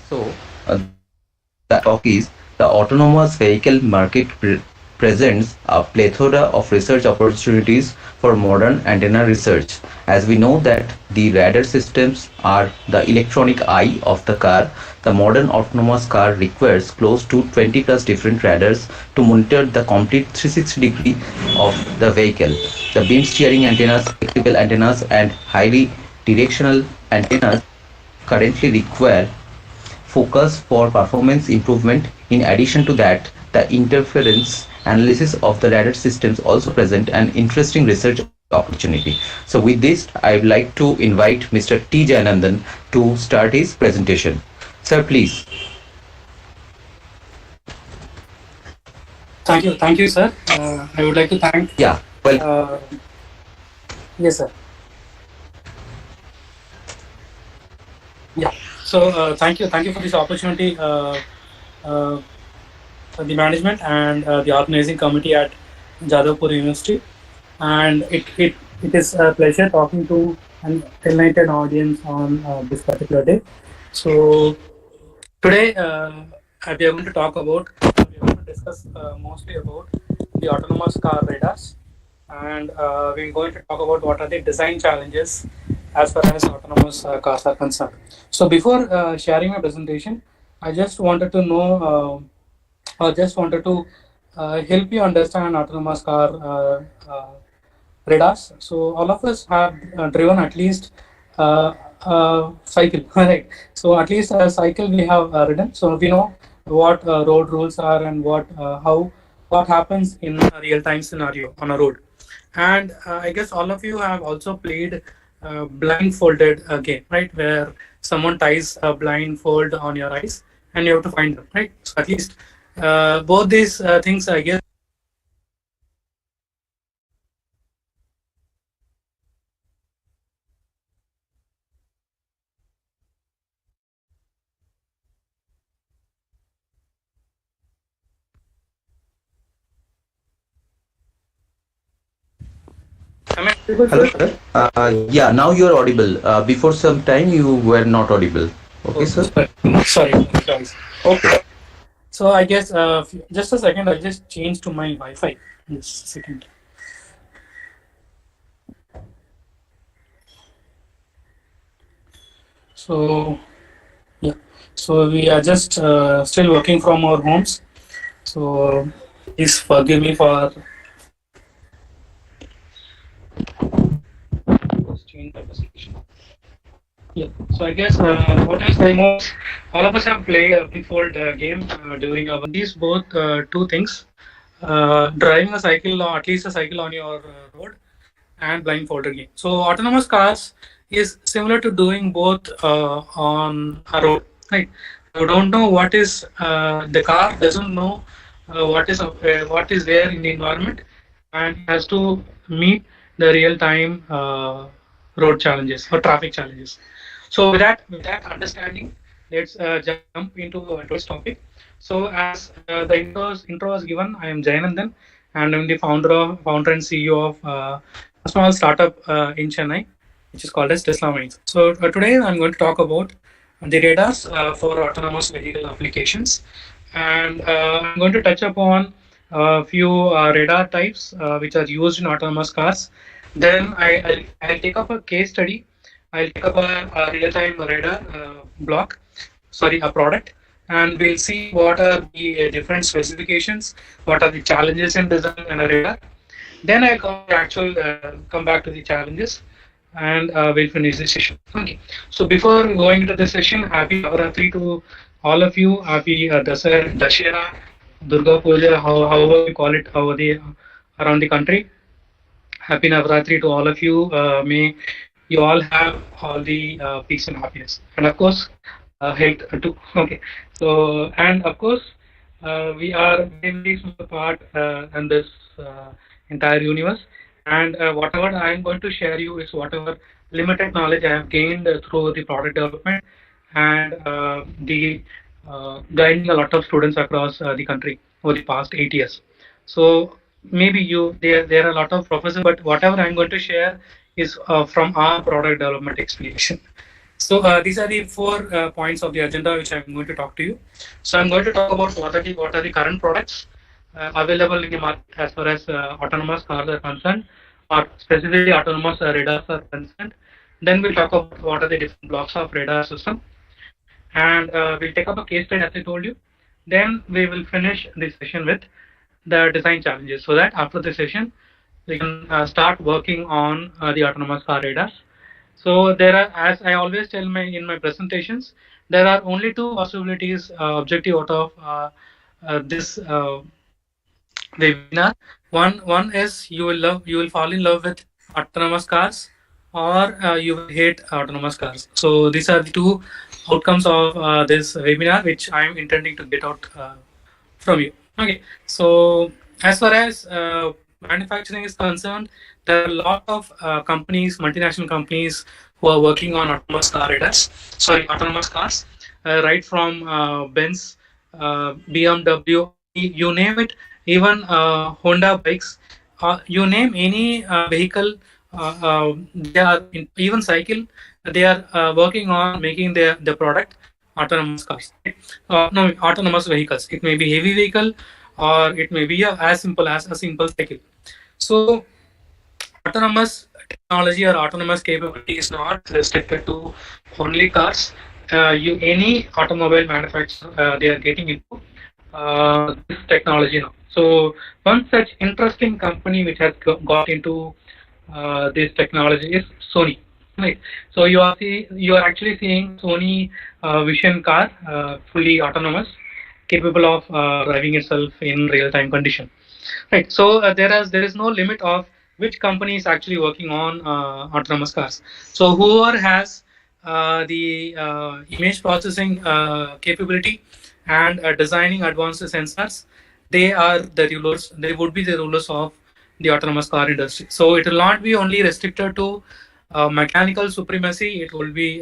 So, the talk is the autonomous vehicle market presents a plethora of research opportunities for modern antenna research. As we know that the radar systems are the electronic eye of the car, the modern autonomous car requires close to 20 plus different radars to monitor the complete 360 degree of the vehicle. The beam steering antennas, electrical antennas, and highly directional antennas currently require focus for performance improvement. In addition to that, the interference analysis of the radar systems also present an interesting research opportunity. So with this, I would like to invite Mr. T. Jayanandan to start his presentation. Sir, please. Thank you, sir. I would like to thank. Yeah, well, Uh, yes, sir. Yeah. So thank you for this opportunity, uh, the management and the organizing committee at Jadavpur University, and it is a pleasure talking to an enlightened audience on this particular day. So today we are going to talk about, we are going to discuss mostly about the autonomous car radars, and we're going to talk about what are the design challenges as far as autonomous cars are concerned. So before sharing my presentation, I just wanted to know, just wanted to help you understand autonomous car radars. So all of us have driven at least cycle, right? So at least a cycle we have ridden. So we know what road rules are and what happens in a real time scenario on a road. And I guess all of you have also played blindfolded game, right? Where someone ties a blindfold on your eyes and you have to find them, right? So at least both these things, I guess. Am I audible, hello, sir? sir. Yeah, now you are audible. Before some time, you were not audible. Okay, Oh, sir. sorry. Okay. So I guess just a second. I just changed to my Wi-Fi. Just a second. So yeah. So we are just still working from our homes. So please forgive me for change the presentation. Yeah. So I guess what I'm saying was, all of us have played a blindfold game during our these both two things, driving a cycle or at least a cycle on your road, and blindfolded game. So autonomous cars is similar to doing both on a road, right? You don't know what is the car doesn't know what is there in the environment, and has to meet the real time road challenges or traffic challenges. So with that understanding, let's jump into today's topic. So as the intro was given, I am Jayanandan, and I'm the founder and CEO of a small startup in Chennai, which is called as Tesla Minds. So today I'm going to talk about the radars for autonomous vehicle applications, and I'm going to touch upon a few radar types which are used in autonomous cars. Then I'll take up a case study. I'll take up a real-time radar block, sorry, a product, and we'll see what are the different specifications, what are the challenges in design and a radar. Then I'll come back to the challenges, and we'll finish the session. Okay. So before going into the session, happy Navaratri to all of you. Happy Dashera, Durga Puja, however you call it over the around the country. Happy Navaratri to all of you. May you all have all the peace and happiness, and of course, health too. Okay. So, and of course, we are very small part in this entire universe. And whatever I am going to share you is whatever limited knowledge I have gained through the product development and the guiding a lot of students across the country over the past 8 years. So maybe there are a lot of professors, but whatever I'm going to share is from our product development experience. So these are the four points of the agenda which I'm going to talk to you. So I'm going to talk about what are the current products available in the market as far as autonomous cars are concerned, or specifically autonomous radars are concerned. Then we'll talk about what are the different blocks of radar system, and we'll take up a case study as I told you. Then we will finish the session with the design challenges, so that after the session we can start working on the autonomous car radars. So there are, as I always tell my in my presentations, there are only two possibilities objective out of this webinar. One is you will fall in love with autonomous cars, or you will hate autonomous cars. So these are the two outcomes of this webinar, which I am intending to get out from you. Okay, so as far as manufacturing is concerned, there are a lot of companies, multinational companies, who are working on autonomous car radars. Sorry, autonomous cars, right from Benz, BMW, Audi, you name it, even Honda bikes. You name any vehicle, they are even cycle. They are working on making the product autonomous cars. No, autonomous vehicles. It may be heavy vehicle, or it may be as simple as a simple cycle. So autonomous technology or autonomous capability is not restricted to only cars. You any automobile manufacturer, they are getting into this technology now. So one such interesting company which has got into this technology is Sony. Right. So you are actually seeing Sony Vision car, fully autonomous, capable of driving itself in real time condition. Right. So there is no limit of which company is actually working on autonomous cars. So whoever has the image processing capability and designing advanced sensors, they are the rulers. They would be the rulers of the autonomous car industry. So it will not be only restricted to mechanical supremacy. It will be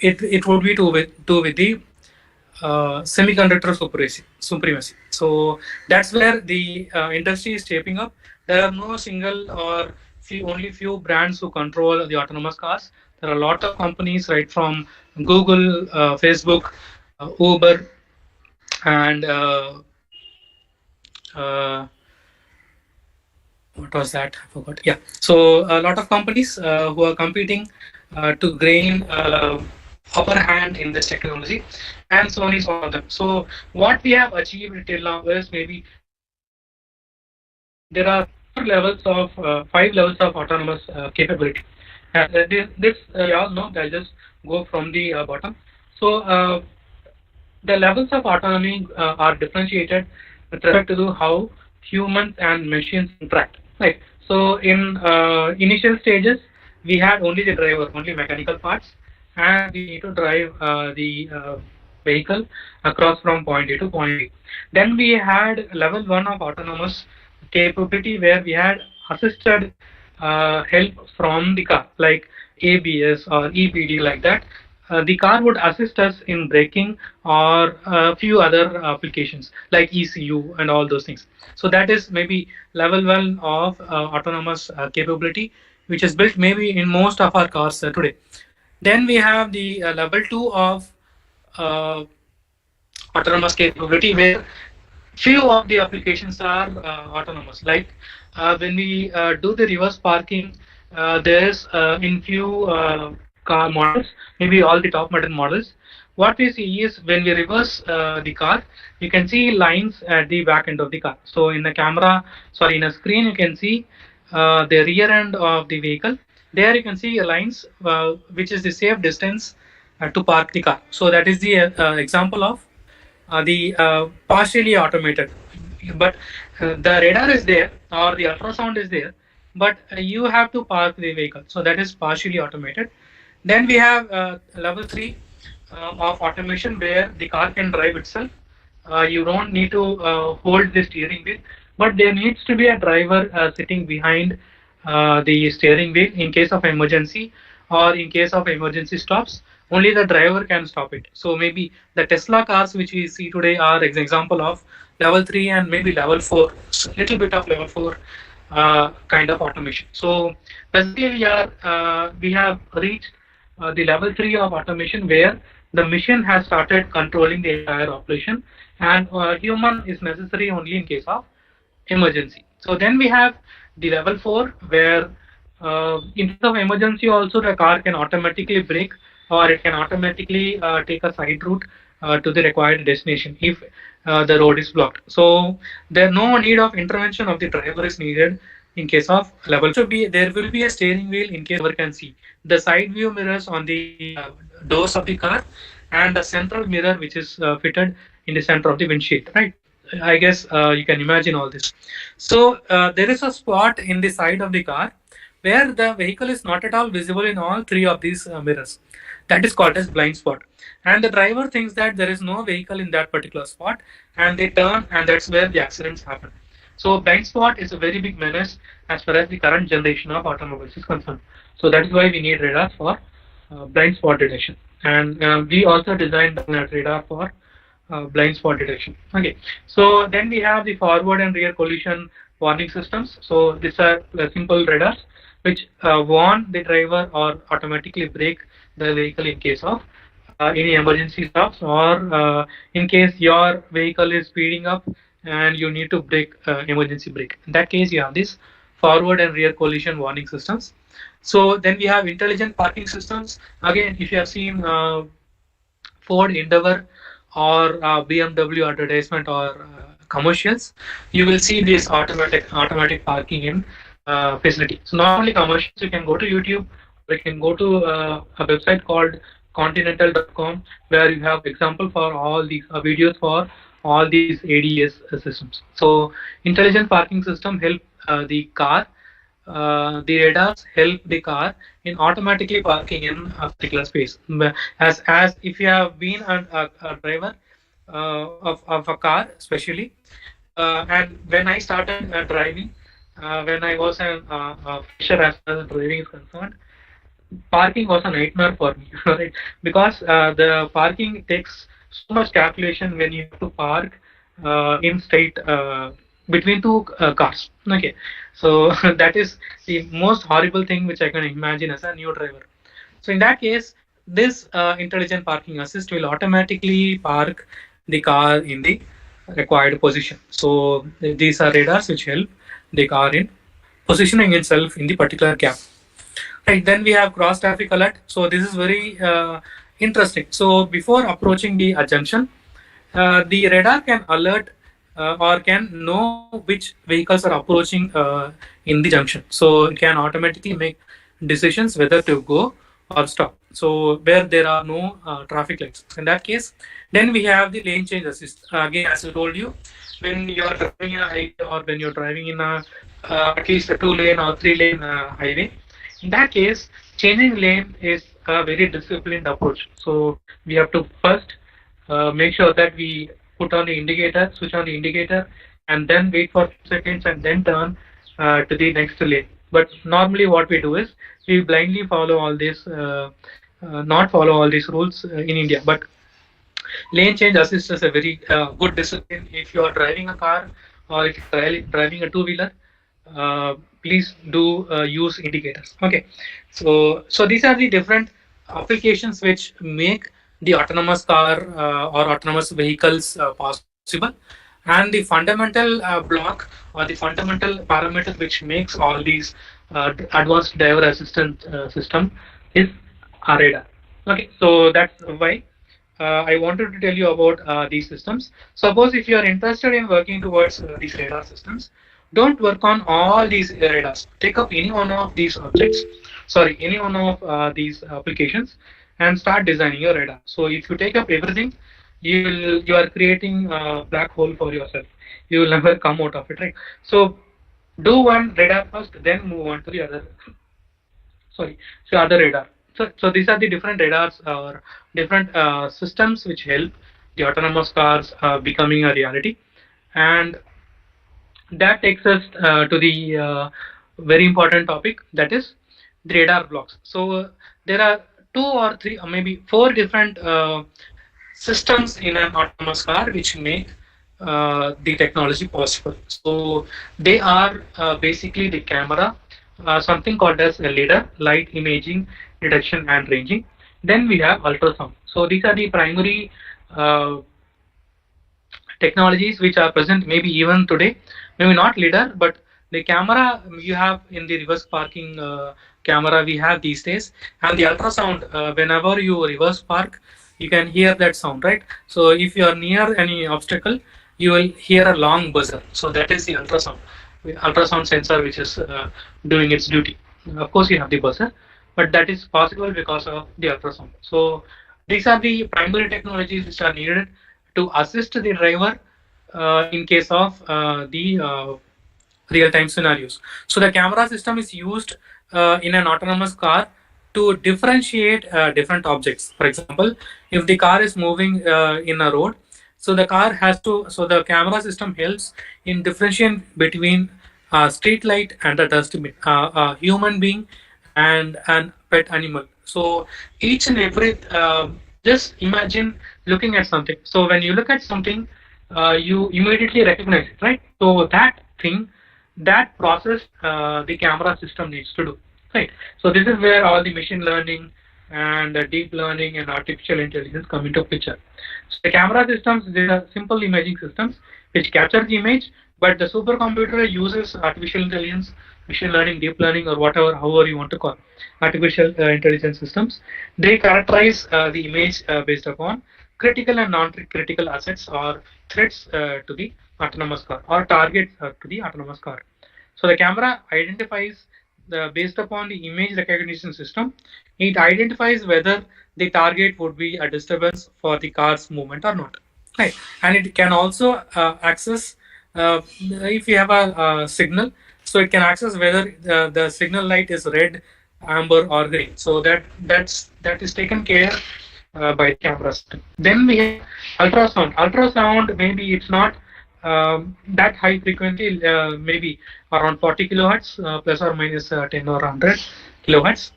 it would be to with the semiconductor supremacy. So that's where the industry is shaping up. There are no single or only few brands who control the autonomous cars. There are a lot of companies, right from Google, Facebook, Uber, and uh, what was that? I forgot. Yeah. So a lot of companies who are competing to gain upper hand in this technology, and Sony is one of them. So what we have achieved till now is maybe there are four levels of five levels of autonomous capability. This you all know. I'll just go from the bottom. So the levels of autonomy are differentiated with respect to how humans and machines interact. Right. So in initial stages, we had only the driver, only mechanical parts, and we need to drive the vehicle across from point A to point B. Then we had level one of autonomous capability, where we had assisted help from the car, like ABS or EPD, like that. The car would assist us in braking or a few other applications like ECU and all those things. So that is maybe level one of autonomous capability, which is built maybe in most of our cars today. Then we have the level two of uh, autonomous capability, where few of the applications are autonomous. Like when we do the reverse parking, there is in few car models, maybe all the top model models. What we see is when we reverse the car, you can see lines at the back end of the car. So in the camera, sorry, in a screen, you can see the rear end of the vehicle. There you can see lines, which is the safe distance to park the car. So that is the example of the partially automated, but the radar is there or the ultrasound is there, but you have to park the vehicle, so that is partially automated. Then we have level 3 of automation, where the car can drive itself. You don't need to hold the steering wheel, but there needs to be a driver sitting behind the steering wheel in case of emergency, or in case of emergency stops. Only the driver can stop it. So maybe the Tesla cars which we see today are an example of level 3 and maybe level 4, so little bit of level 4 kind of automation. So basically we have reached the level 3 of automation, where the machine has started controlling the entire operation, and human is necessary only in case of emergency. So then we have the level 4, where in case of emergency also the car can automatically brake, or it can automatically take a side route to the required destination if the road is blocked. So there no need of intervention of the driver is needed in case of level. So be there will be a steering wheel in case driver can see the side view mirrors on the doors of the car, and a central mirror which is fitted in the center of the windshield, right? I guess you can imagine all this. So there is a spot in the side of the car where the vehicle is not at all visible in all three of these mirrors. That is called as blind spot. And the driver thinks that there is no vehicle in that particular spot, and they turn, and that's where the accidents happen. So blind spot is a very big menace as far as the current generation of automobiles is concerned. So that is why we need radar for blind spot detection. And we also designed a radar for blind spot detection. Okay, so then we have the forward and rear collision warning systems. So these are simple radars which warn the driver or automatically brake the vehicle in case of any emergency stops, or in case your vehicle is speeding up and you need to brake emergency brake. In that case, you have this forward and rear collision warning systems. So then we have intelligent parking systems. Again, if you have seen Ford Endeavor or BMW advertisement or commercials, you will see this automatic parking in facility. So not only commercials, you can go to YouTube, or you can go to a website called continental.com, where you have example for all these videos for all these ADS systems. So intelligent parking system help the car. The radars help the car in automatically parking in a particular space. As if you have been a driver of a car, especially, and when I started driving, when I was a fresher as far as driving is concerned, parking was a nightmare for me, right? Because the parking takes so much calculation when you have to park in straight between two cars. Okay, so that is the most horrible thing which I can imagine as a new driver. So in that case, this intelligent parking assist will automatically park the car in the required position. So these are radars which help the car in positioning itself in the particular gap. Right, then we have cross traffic alert. So this is very interesting. So before approaching the junction, the radar can alert or can know which vehicles are approaching in the junction. So it can automatically make decisions whether to go or stop. So where there are no traffic lights. In that case, then we have the lane change assist. Again, as I told you, when you are driving in a highway, or when you're driving in a at least a 2-lane or 3-lane highway, in that case, changing lane is a very disciplined approach. So we have to first make sure that we put on the indicator, switch on the indicator, and then wait for a few seconds and then turn to the next lane. But normally what we do is we blindly follow all this, not follow all these rules in India. But lane change assist is a very good discipline. If you are driving a car, or if you're driving a two-wheeler, please do use indicators. Okay, so these are the different applications which make the autonomous car or autonomous vehicles possible, and the fundamental block or the fundamental parameter which makes all these advanced driver assistance system is a radar. Okay, so that's why I wanted to tell you about these systems. Suppose if you are interested in working towards these radar systems, don't work on all these radars. Take up any one of these objects, sorry, any one of these applications, and start designing your radar. So if you take up everything, you are creating a black hole for yourself. You will never come out of it, right? So do one radar first, then move on to the other. Sorry, so other radar. So these are the different radars or different systems which help the autonomous cars becoming a reality, and that takes us to the very important topic, that is the radar blocks. So there are two or three or maybe four different systems in an autonomous car which make the technology possible. So they are basically the camera, something called as a LIDAR, light imaging detection and ranging. Then we have ultrasound. So these are the primary uh, technologies which are present maybe even today, maybe not LIDAR, but the camera you have in the reverse parking camera we have these days, and the ultrasound, whenever you reverse park, you can hear that sound, right? So if you are near any obstacle, you will hear a long buzzer. So that is the ultrasound sensor which is doing its duty. Of course, you have the buzzer, but that is possible because of the ultrasound. So these are the primary technologies which are needed to assist the driver in case of the real-time scenarios. So the camera system is used in an autonomous car to differentiate different objects. For example, if the car is moving in a road, so the car has to, so the camera system helps in differentiating between street light and a dustbin, a human being and an pet animal. So each and every, just imagine looking at something. So when you look at something, you immediately recognize it, right? So that thing, that process, the camera system needs to do, right? So this is where all the machine learning and deep learning and artificial intelligence come into picture. So the camera systems, these are simple imaging systems which capture the image, but the supercomputer uses artificial intelligence, machine learning, deep learning, or whatever, however you want to call artificial intelligence systems. They characterize the image based upon critical and non-critical assets or threats to the autonomous car or targets to the autonomous car. So the camera identifies based upon the image recognition system, it identifies whether the target would be a disturbance for the car's movement or not. Right, and it can also access if you have a signal, so it can access whether the signal light is red, amber, or green. So that is taken care by the camera system. Then we have ultrasound. Ultrasound, maybe it's not that high frequency, maybe around 40 kilohertz, plus or minus 10 or 100 kilohertz.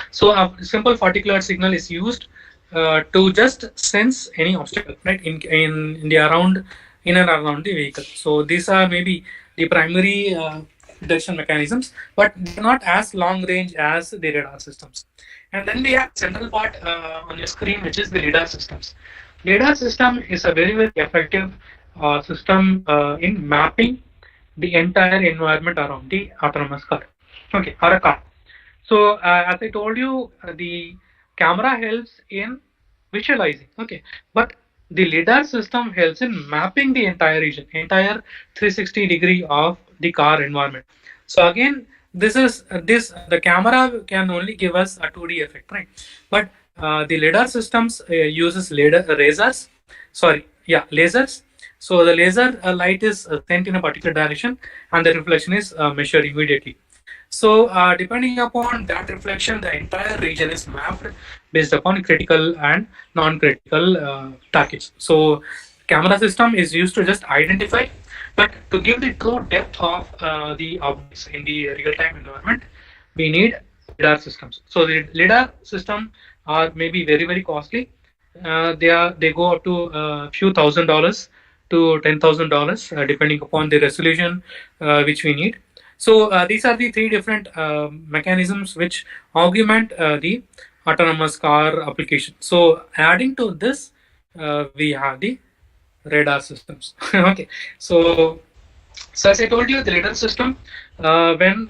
So a simple 40 kilohertz signal is used to just sense any obstacle, right, in the around, in and around the vehicle. So these are maybe the primary detection mechanisms, but they're not as long range as the radar systems. And then we have central part on your screen, which is the radar systems. Radar system is a very effective system in mapping the entire environment around the autonomous car, okay, or a car. So as I told you, the camera helps in visualizing, okay, but the LiDAR system helps in mapping the entire region, entire 360-degree of the car environment. So again, this is the camera can only give us a 2D effect, right? But the LiDAR systems uses lasers. So the laser light is sent in a particular direction, and the reflection is measured immediately. So depending upon that reflection, the entire region is mapped based upon critical and non-critical targets. So camera system is used to just identify, but to give the true depth of the objects in the real-time environment, we need LiDAR systems. So the LiDAR system are maybe very costly. They go up to a few $1,000 to $10,000 depending upon the resolution which we need. So these are the three different mechanisms which augment the autonomous car application. So adding to this, we have the radar systems. Okay, so as I told you, the radar system, when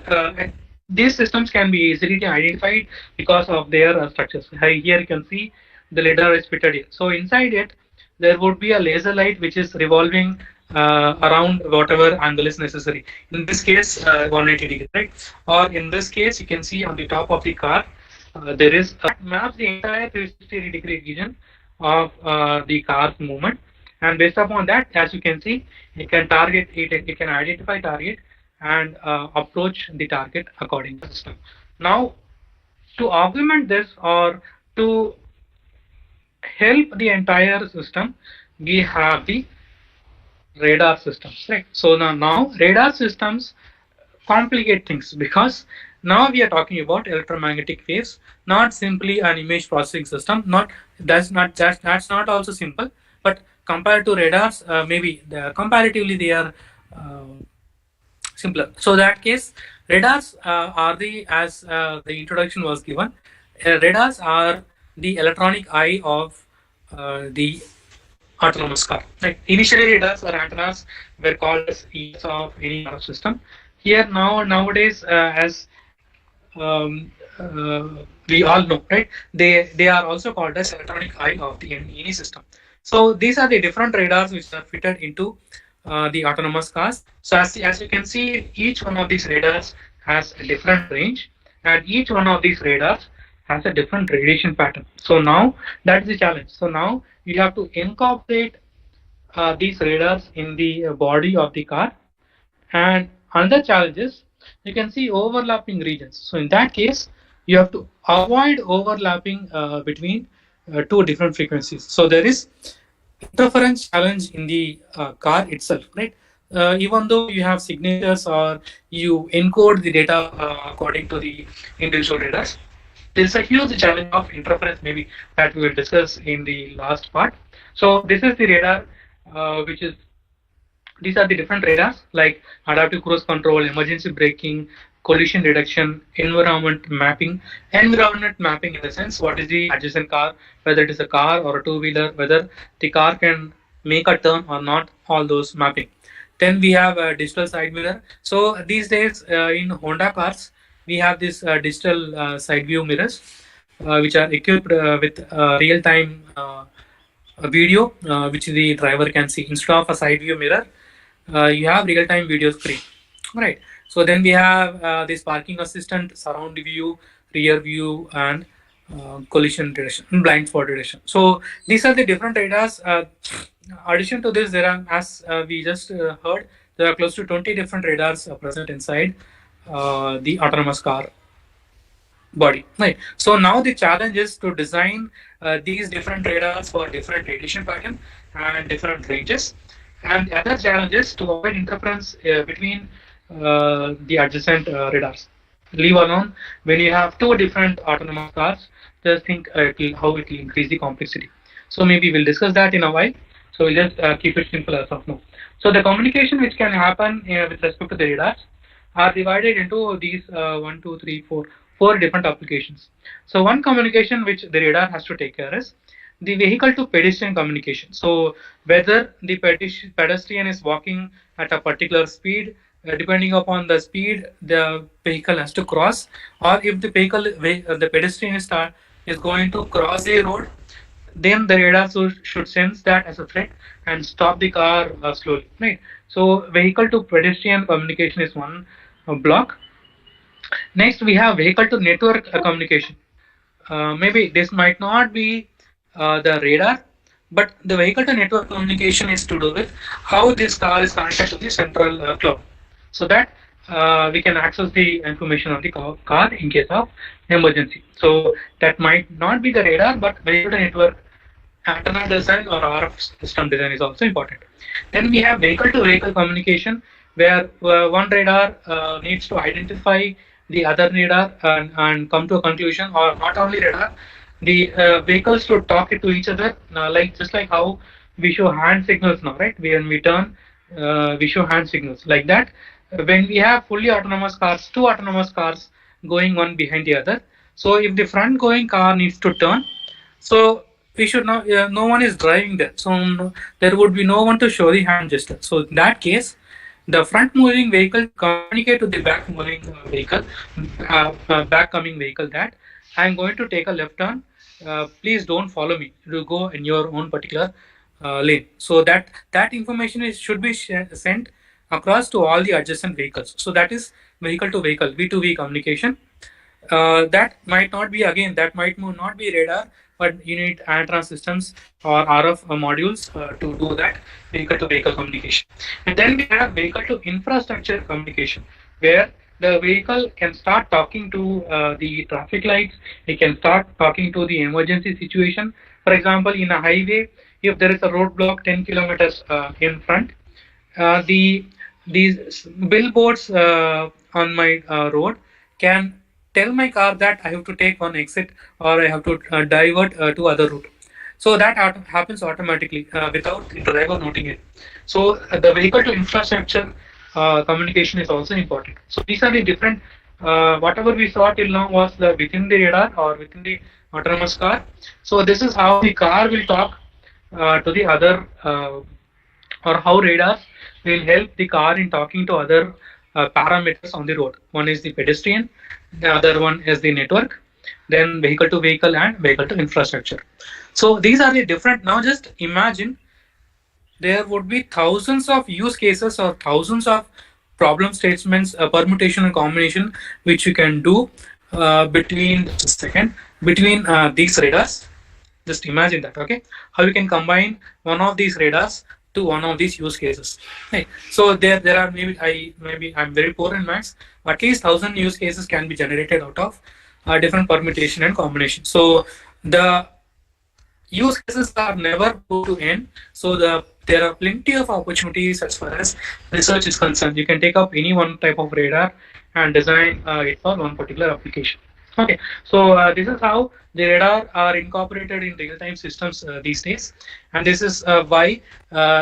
these systems can be easily identified because of their structures. Here you can see the radar is fitted here. So inside it, there would be a laser light which is revolving around whatever angle is necessary. In this case, 180 degree, right? Or in this case, you can see on the top of the car, there is maps the entire 360-degree region of the car's movement, and based upon that, as you can see, it can target it. It can identify target and approach the target according to the system. Now, to augment this or to help the entire system, we have the radar systems, right? So now radar systems complicate things because now we are talking about electromagnetic waves, not simply an image processing system. That's not also simple, but compared to radars, maybe comparatively they are simpler. So that case, radars are the, as the introduction was given, radars are the electronic eye of the autonomous car. Like initially, radars or antennas were called as ears of any RF system. Here now nowadays, as we all know, right? They are also called as electronic eye of the any system. So these are the different radars which are fitted into the autonomous cars. So as you can see, each one of these radars has a different range, and each one of these radars has a different radiation pattern. So now that's the challenge. So now you have to incorporate these radars in the body of the car. And another challenge is you can see overlapping regions. So in that case, you have to avoid overlapping between two different frequencies. So there is interference challenge in the car itself, right? Even though you have signatures or you encode the data according to the individual radars, there's a huge challenge of interference maybe that we will discuss in the last part. So this is the radar which is these are the different radars like adaptive cruise control, emergency braking, collision detection, environment mapping. Environment mapping in the sense what is the adjacent car, whether it is a car or a two-wheeler, whether the car can make a turn or not, all those mapping. Then we have a digital side mirror. So these days in Honda cars, we have this digital side view mirrors, which are equipped with real-time video, which the driver can see. Instead of a side view mirror, you have real-time video screen, right? So then we have this parking assistant, surround view, rear view, and collision detection, blind spot detection. So these are the different radars. Addition to this, there are, as we just heard, there are close to 20 different radars present inside the autonomous car body, right? So now the challenge is to design these different radars for different radiation pattern and different ranges. And the other challenge is to avoid interference between the adjacent radars. Leave alone when you have two different autonomous cars, just think how it will increase the complexity. So maybe we'll discuss that in a while. So we'll just keep it simple as of now. So the communication which can happen with respect to the radars are divided into these four different applications. So one communication which the radar has to take care is the vehicle to pedestrian communication. So whether the pedestrian is walking at a particular speed, depending upon the speed the vehicle has to cross, or if the vehicle the pedestrian is going to cross a road, then the radar should sense that as a threat and stop the car slowly, right? So vehicle to pedestrian communication is one block. Next, we have vehicle to network communication. Maybe this might not be the radar, but the vehicle to network communication is to do with how this car is connected to the central cloud, so that we can access the information of the car in case of emergency. So that might not be the radar, but vehicle to network antenna design or RF system design is also important. Then we have vehicle to vehicle communication, where one radar needs to identify the other radar and come to a conclusion, or not only radar, the vehicles to talk to each other, like just like how we show hand signals now, right? When we turn, we show hand signals like that. When we have fully autonomous cars, two autonomous cars going one behind the other. So if the front going car needs to turn, so we should not, no one is driving there. So there would be no one to show the hand gesture. So in that case, the front moving vehicle communicate to the back moving vehicle, back coming vehicle, that I am going to take a left turn. Please don't follow me. You go in your own particular lane. So that information should be sent across to all the adjacent vehicles. So that is vehicle to vehicle, V2V communication. That might not be, again, that might not be radar, but you need antenna systems or RF modules to do that vehicle to vehicle communication. And then we have vehicle to infrastructure communication, where the vehicle can start talking to the traffic lights. It can start talking to the emergency situation. For example, in a highway, if there is a roadblock 10 kilometers in front, these billboards on my road can tell my car that I have to take one exit, or I have to divert to other route. So that happens automatically without the driver noting it. So the vehicle to infrastructure communication is also important. So these are the different, whatever we saw till now was the within the radar or within the autonomous car. So this is how the car will talk to the other, or how radars will help the car in talking to other parameters on the road. One is the pedestrian, the other one is the network, then vehicle to vehicle and vehicle to infrastructure. So these are the different. Now just imagine there would be thousands of use cases or thousands of problem statements, permutation and combination, which you can do between, just a second, between these radars. Just imagine that, okay? How you can combine one of these radars to one of these use cases. Right. So there are maybe I'm very poor in maths. At least 1,000 use cases can be generated out of different permutation and combination. So the use cases are never go to end. So there are plenty of opportunities as far as research is concerned. You can take up any one type of radar and design it for one particular application. Okay, so this is how the radar are incorporated in real-time systems these days, and this is why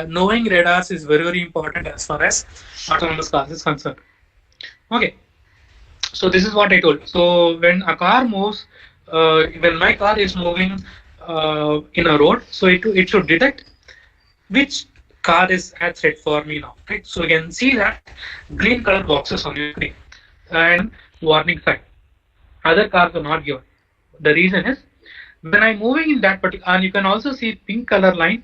knowing radars is very, very important as far as autonomous cars is concerned. Okay, so this is what I told. So when a car moves, when my car is moving in a road, so it should detect which car is at threat for me now. Right? So you can see that green color boxes on your screen and warning sign. Other cars are not given. The reason is when I'm moving in that particular, and you can also see pink color line.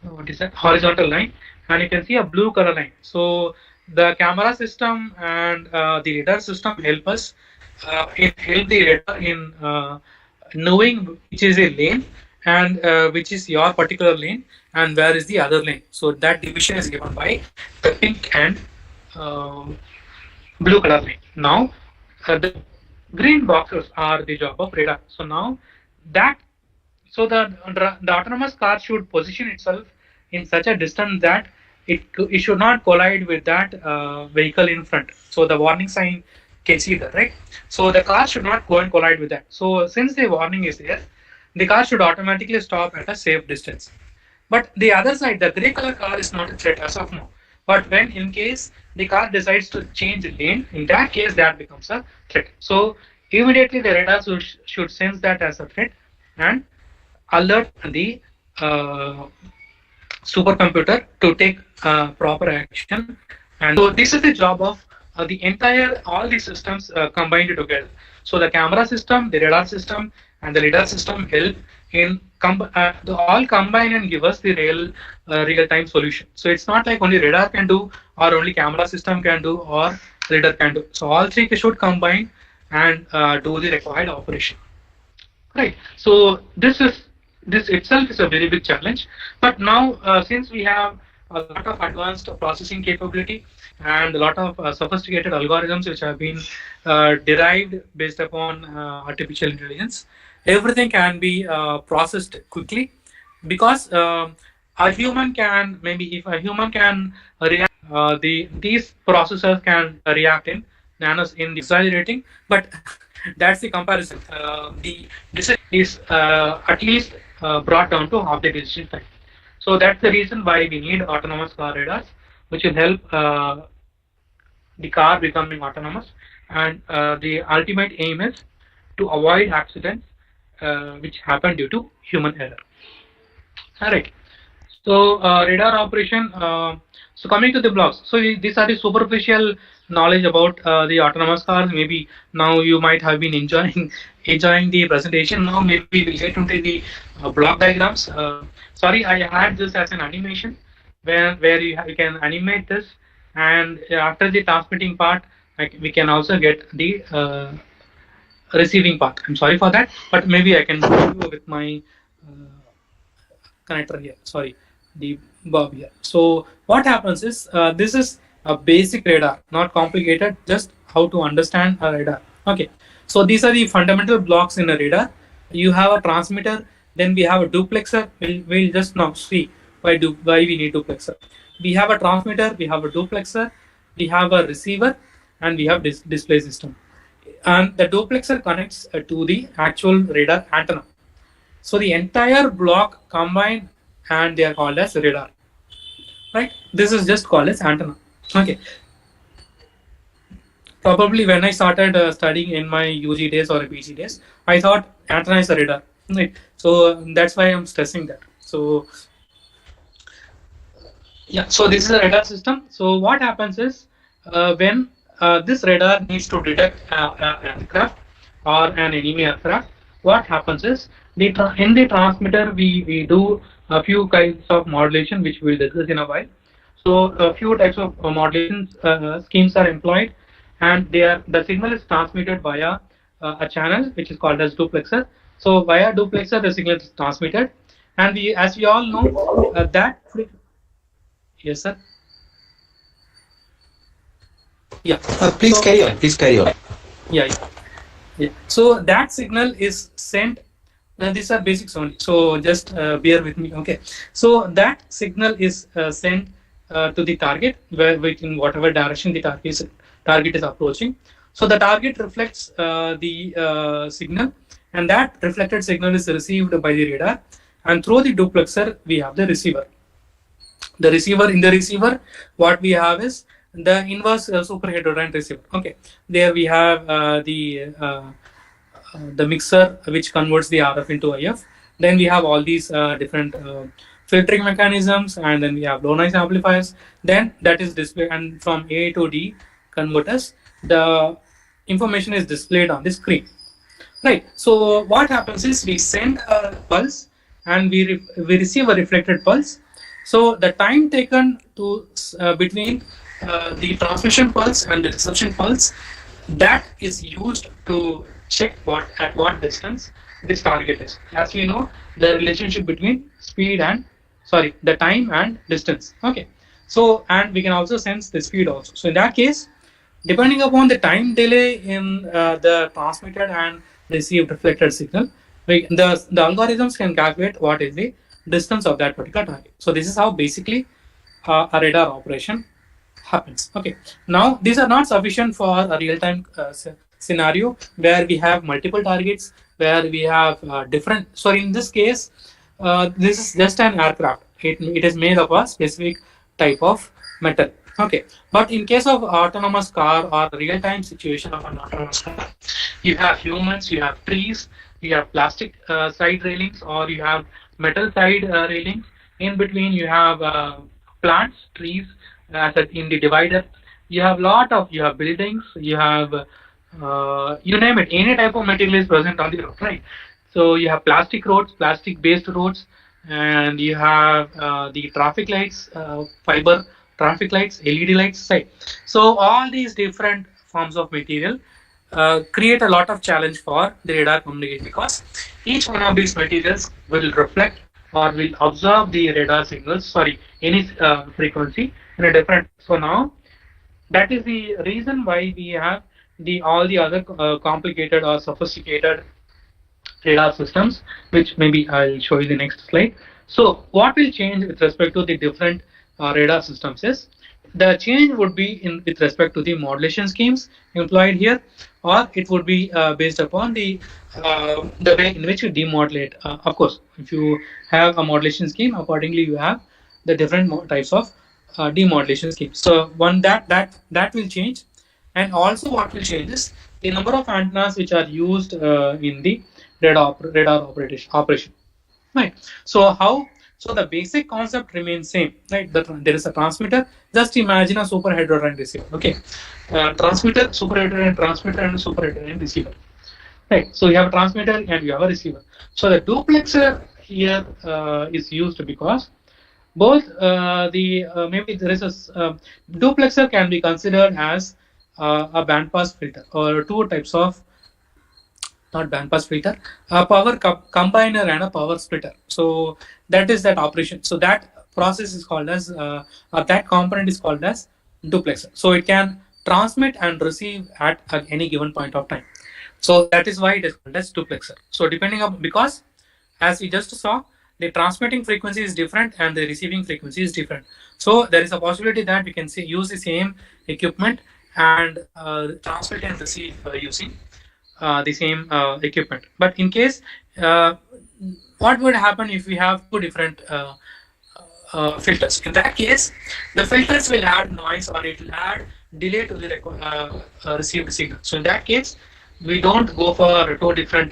What is that? Horizontal line, and you can see a blue color line. So the camera system and the radar system help us help the radar in knowing which is a lane and which is your particular lane and where is the other lane. So that division is given by the pink and uh, blue color lane. Now the green boxes are the job of radar. So now that, so the autonomous car should position itself in such a distance that it should not collide with that vehicle in front. So the warning sign can see that, right? So the car should not go and collide with that. So since the warning is there, the car should automatically stop at a safe distance. But the other side, the gray color car is not a threat as of now. But when in case the car decides to change lane, in that case that becomes a threat. So immediately the radar should sense that as a threat and alert the supercomputer to take proper action. And so this is the job of the entire, all these systems combined together. So the camera system, the radar system, and the lidar system help in all combine and give us the real-time solution. So it's not like only radar can do, or only camera system can do, or lidar can do. So all three should combine and do the required operation. Right. So this itself is a very big challenge. But now, since we have a lot of advanced processing capability and a lot of sophisticated algorithms which have been derived based upon artificial intelligence, everything can be processed quickly, because a human can, maybe if a human can react, these processors can react in nanos in the accelerating, but that's the comparison. The decision is at least brought down to half the decision time. So that's the reason why we need autonomous car radars, which will help the car becoming autonomous. And the ultimate aim is to avoid accidents which happen due to human error. All right. So radar operation. So coming to the blocks. So these are the superficial knowledge about the autonomous cars. Maybe now you might have been enjoying the presentation. Now maybe we'll get into the block diagrams. Sorry, I had this as an animation where you can animate this, and after the transmitting part, like, we can also get the receiving part. I'm sorry for that, but maybe I can do with my connector here. Sorry, the bulb here. So what happens is this is a basic radar, not complicated, just how to understand a radar. Okay, so these are the fundamental blocks in a radar. You have a transmitter, then we have a duplexer. We'll just now see why we need duplexer. We have a transmitter, we have a duplexer, we have a receiver, and we have display system. And the duplexer connects to the actual radar antenna. So the entire block combined, and they are called as radar. Right? This is just called as antenna. Okay. Probably when I started studying in my UG days or PG days, I thought antenna is a radar. Right. So that's why I'm stressing that. So yeah, so this is a radar system. So what happens is when this radar needs to detect an aircraft or an enemy aircraft, what happens is in the transmitter we do a few kinds of modulation which we'll discuss in a while. So a few types of modulation schemes are employed, and the signal is transmitted via a channel which is called as duplexer. So via duplexer the signal is transmitted, and as we all know, that yes sir. Yeah. Please So carry on. Please carry on. yeah, yeah, yeah. So that signal is sent. These are basics only. So just bear with me. Okay. So that signal is sent to the target, in whatever direction the target is approaching. So the target reflects the signal, and that reflected signal is received by the radar, and through the duplexer we have the receiver. In the receiver, what we have is the inverse superheterodyne receiver. Okay, there we have the mixer which converts the RF into IF. Then we have all these different filtering mechanisms, and then we have low noise amplifiers. Then that is displayed, and from A to D converters, the information is displayed on the screen. Right. So what happens is we send a pulse, and we receive a reflected pulse. So the time taken to between the transmission pulse and the reception pulse, that is used to check what distance this target is. As we know, the relationship between the time and distance. Okay. So, and we can also sense the speed also. So in that case, depending upon the time delay in the transmitted and received reflected signal, the algorithms can calculate what is the distance of that particular target. So this is how basically a radar operation happens. Okay. Now these are not sufficient for a real-time scenario where we have multiple targets, where we have different. So in this case, this is just an aircraft. It is made of a specific type of metal. Okay, but in case of autonomous car or real-time situation of an autonomous car, you have humans, you have trees, you have plastic side railings, or you have metal side railings. In between, you have plants, trees, in the divider. You have buildings, you have you name it. Any type of material is present on the road, right? So you have plastic roads, plastic-based roads, and you have the traffic lights, fiber traffic lights, LED lights, right? So all these different forms of material create a lot of challenge for the radar communication, because each one of these materials will reflect or will observe the radar signals, any frequency in a different. So now that is the reason why we have all the other complicated or sophisticated radar systems, which maybe I'll show you the next slide. So what will change with respect to the different radar systems is the change would be with respect to the modulation schemes employed here, or it would be based upon the way in which you demodulate. Of course, if you have a modulation scheme, accordingly you have the different types of demodulation schemes. So one that will change, and also what will change is the number of antennas which are used in the radar operation. Right. So how? So the basic concept remains same. Right. There is a transmitter. Just imagine a super heterodyne receiver. Okay. Transmitter, super heterodyne transmitter, and super heterodyne receiver. Right. So you have a transmitter and you have a receiver. So the duplexer here is used because both maybe there is a duplexer can be considered as a bandpass filter, or two types of, not bandpass filter, a power combiner and a power splitter. So that is that operation. So that process is called as that component is called as duplexer. So it can transmit and receive at any given point of time. So that is why it is called as duplexer. So depending on, because as we just saw, the transmitting frequency is different and the receiving frequency is different. So there is a possibility that we can use the same equipment and transmit and receive using the same equipment. But in case, what would happen if we have two different filters? In that case, the filters will add noise, or it will add delay to the received signal. So in that case, we don't go for two different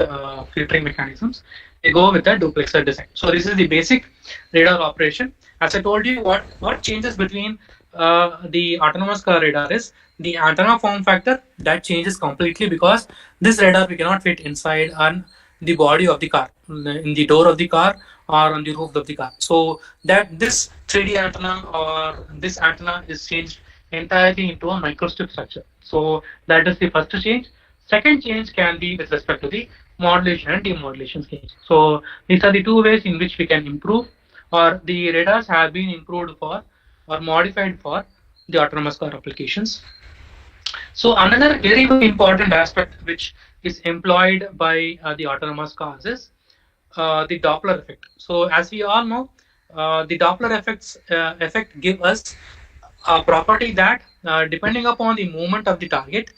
filtering mechanisms. We go with the duplexer design. So this is the basic radar operation. As I told you, what changes between the autonomous car radar is the antenna form factor that changes completely, because this radar we cannot fit inside on the body of the car, in the door of the car or on the roof of the car. So that this 3D antenna or this antenna is changed entirely into a microstrip structure. So that is the first change. Second change can be with respect to the modulation and demodulation change. So these are the two ways in which we can improve, or the radars have been improved for or modified for the autonomous car applications. So another very, very important aspect which is employed by the autonomous cars is the Doppler effect. So as we all know, the Doppler effect give us a property that depending upon the movement of the target,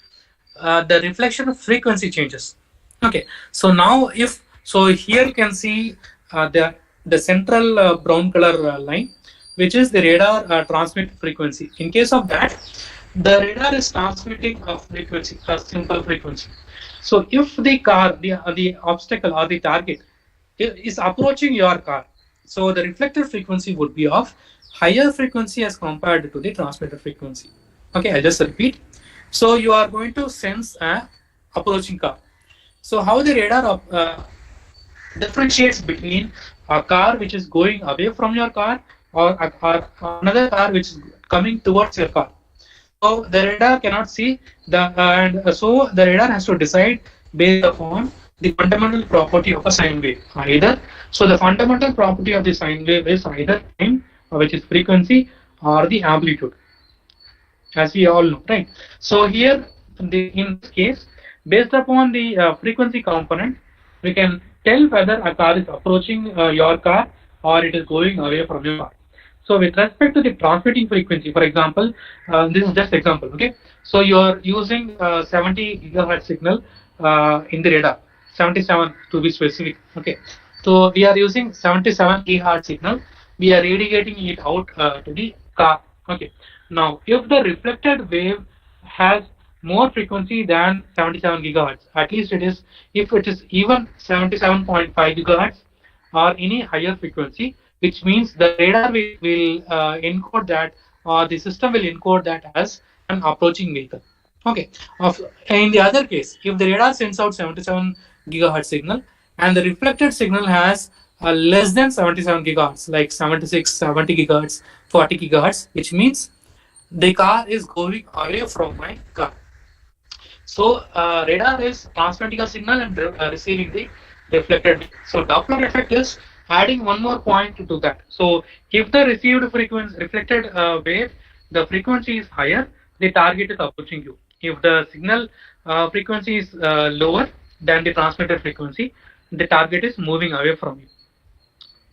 the reflection frequency changes. Okay, so now if so here you can see the central brown color line, which is the radar transmit frequency. In case of that, the radar is transmitting a frequency, a simple frequency. So if the car, the obstacle or the target is approaching your car, so the reflected frequency would be of higher frequency as compared to the transmitted frequency. Okay, I'll just repeat. So you are going to sense a approaching car. So how the radar differentiates between a car which is going away from your car, or another car which is coming towards your car. So the radar cannot see so the radar has to decide based upon the fundamental property of a sine wave. Either so the fundamental property of the sine wave is either time, which is frequency, or the amplitude, as we all know, right? So here, in this case, based upon the frequency component, we can tell whether a car is approaching your car or it is going away from your car. So with respect to the transmitting frequency, for example, this is just example, okay? So you are using 70 gigahertz signal in the radar, 77 to be specific, okay? So we are using 77 gigahertz signal. We are radiating it out to the car, okay? Now, if the reflected wave has more frequency than 77 gigahertz, at least it is, if it is even 77.5 gigahertz or any higher frequency, which means the radar will encode that, or the system will encode that as an approaching vehicle. Okay. In the other case, if the radar sends out 77 gigahertz signal and the reflected signal has less than 77 gigahertz, like 76, 70 gigahertz, 40 gigahertz, which means the car is going away from my car. So radar is transmitting a signal and receiving the reflected. So Doppler effect is adding one more point to that. So if the received frequency reflected wave, the frequency is higher, the target is approaching you. If the signal frequency is lower than the transmitted frequency, the target is moving away from you.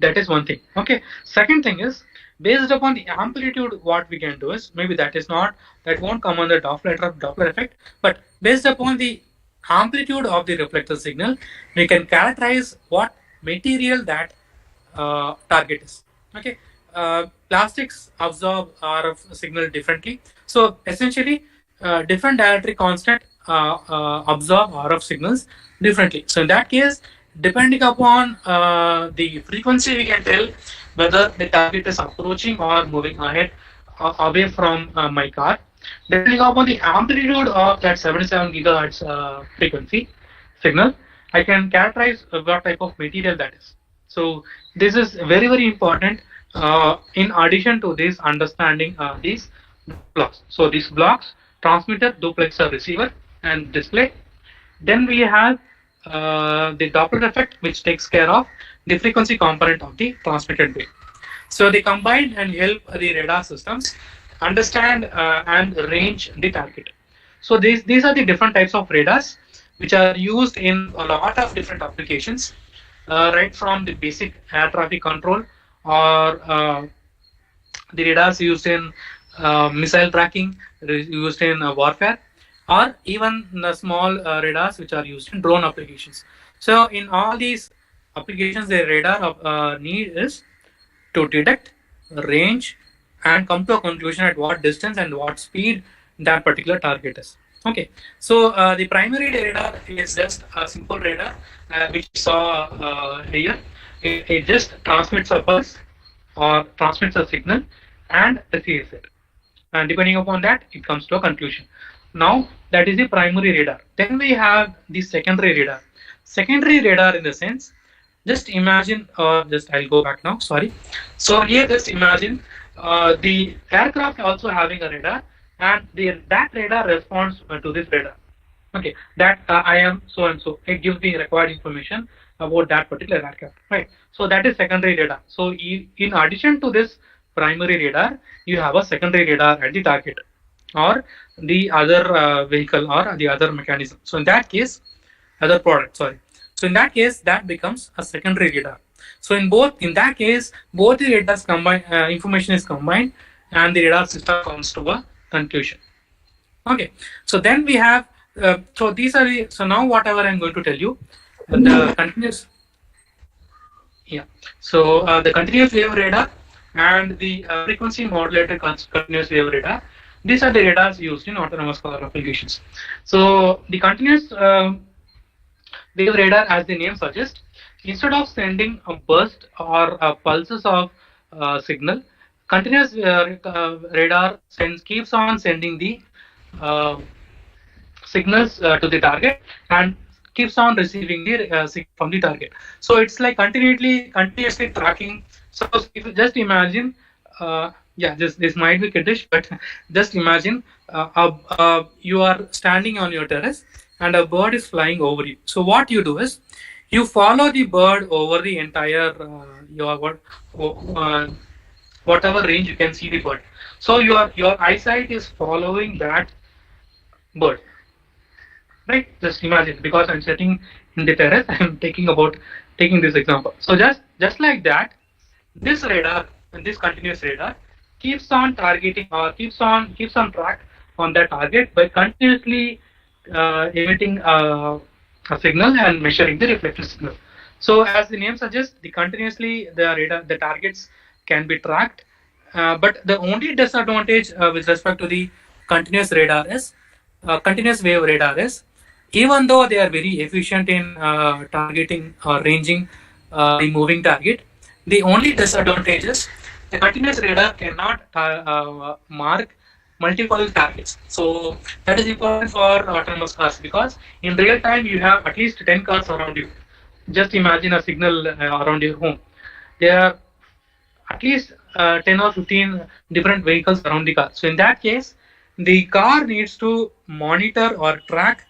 That is one thing. Okay. Second thing is, based upon the amplitude, what we can do is, maybe that won't come under Doppler effect, but based upon the amplitude of the reflected signal, we can characterize what material that target is. Okay. Plastics absorb RF signal differently. So essentially, different dielectric constant absorb RF signals differently. So in that case, depending upon the frequency, we can tell whether the target is approaching or moving ahead away from my car. Depending upon the amplitude of that 77 gigahertz frequency signal, I can characterize what type of material that is. So this is very, very important in addition to this understanding these blocks. So these blocks, transmitter, duplexer, receiver, and display. Then we have the Doppler effect, which takes care of the frequency component of the transmitted wave. So they combine and help the radar systems understand and range the target. So these are the different types of radars which are used in a lot of different applications, right from the basic air traffic control, or the radars used in missile tracking, used in warfare, or even the small radars which are used in drone applications. So in all these applications, the radar need is to detect, range, and come to a conclusion at what distance and what speed that particular target is. Okay, so the primary radar is just a simple radar which we saw here. It just transmits a pulse or transmits a signal and receives it, and depending upon that it comes to a conclusion. Now that is the primary radar. Then we have the secondary radar. Secondary radar in the sense, just imagine, or just I'll go back now, sorry. So here just imagine the aircraft also having a radar, and that radar responds to this radar. Okay, that I am so and so, it gives the required information about that particular aircraft, right? So that is secondary radar. So in addition to this primary radar, you have a secondary radar at the target or the other vehicle or the other mechanism. So in that case, other product, sorry. So in that case, that becomes a secondary radar. So in that case, both the radars combine, information is combined, and the radar system comes to a conclusion. Okay, so then we have, so these are the, so now whatever I'm going to tell you, the continuous, yeah. So the continuous wave radar and the frequency modulated continuous wave radar, these are the radars used in autonomous car applications. So the continuous wave radar, as the name suggests, instead of sending a burst or pulses of signal, continuous radar keeps on sending the uh, signals to the target and keeps on receiving the signal from the target. So it's like continuously tracking. Suppose if you just imagine, yeah, this might be kiddish, but just imagine you are standing on your terrace and a bird is flying over you. So what you do is you follow the bird over the entire whatever range you can see the bird. So your eyesight is following that bird, right? Just imagine, because I'm sitting in the terrace, I'm taking this example. So just like that, this radar and this continuous radar keeps on targeting or keeps on track on that target by continuously emitting a signal and measuring the reflected signal. So as the name suggests, the targets can be tracked, but the only disadvantage with respect to the continuous radar is continuous wave radar is, even though they are very efficient in targeting or ranging the moving target, the only disadvantage is the continuous radar cannot mark multiple targets. So that is important for autonomous cars, because in real time you have at least 10 cars around you. Just imagine a signal around your home. There are at least 10 or 15 different vehicles around the car. So in that case, the car needs to monitor or track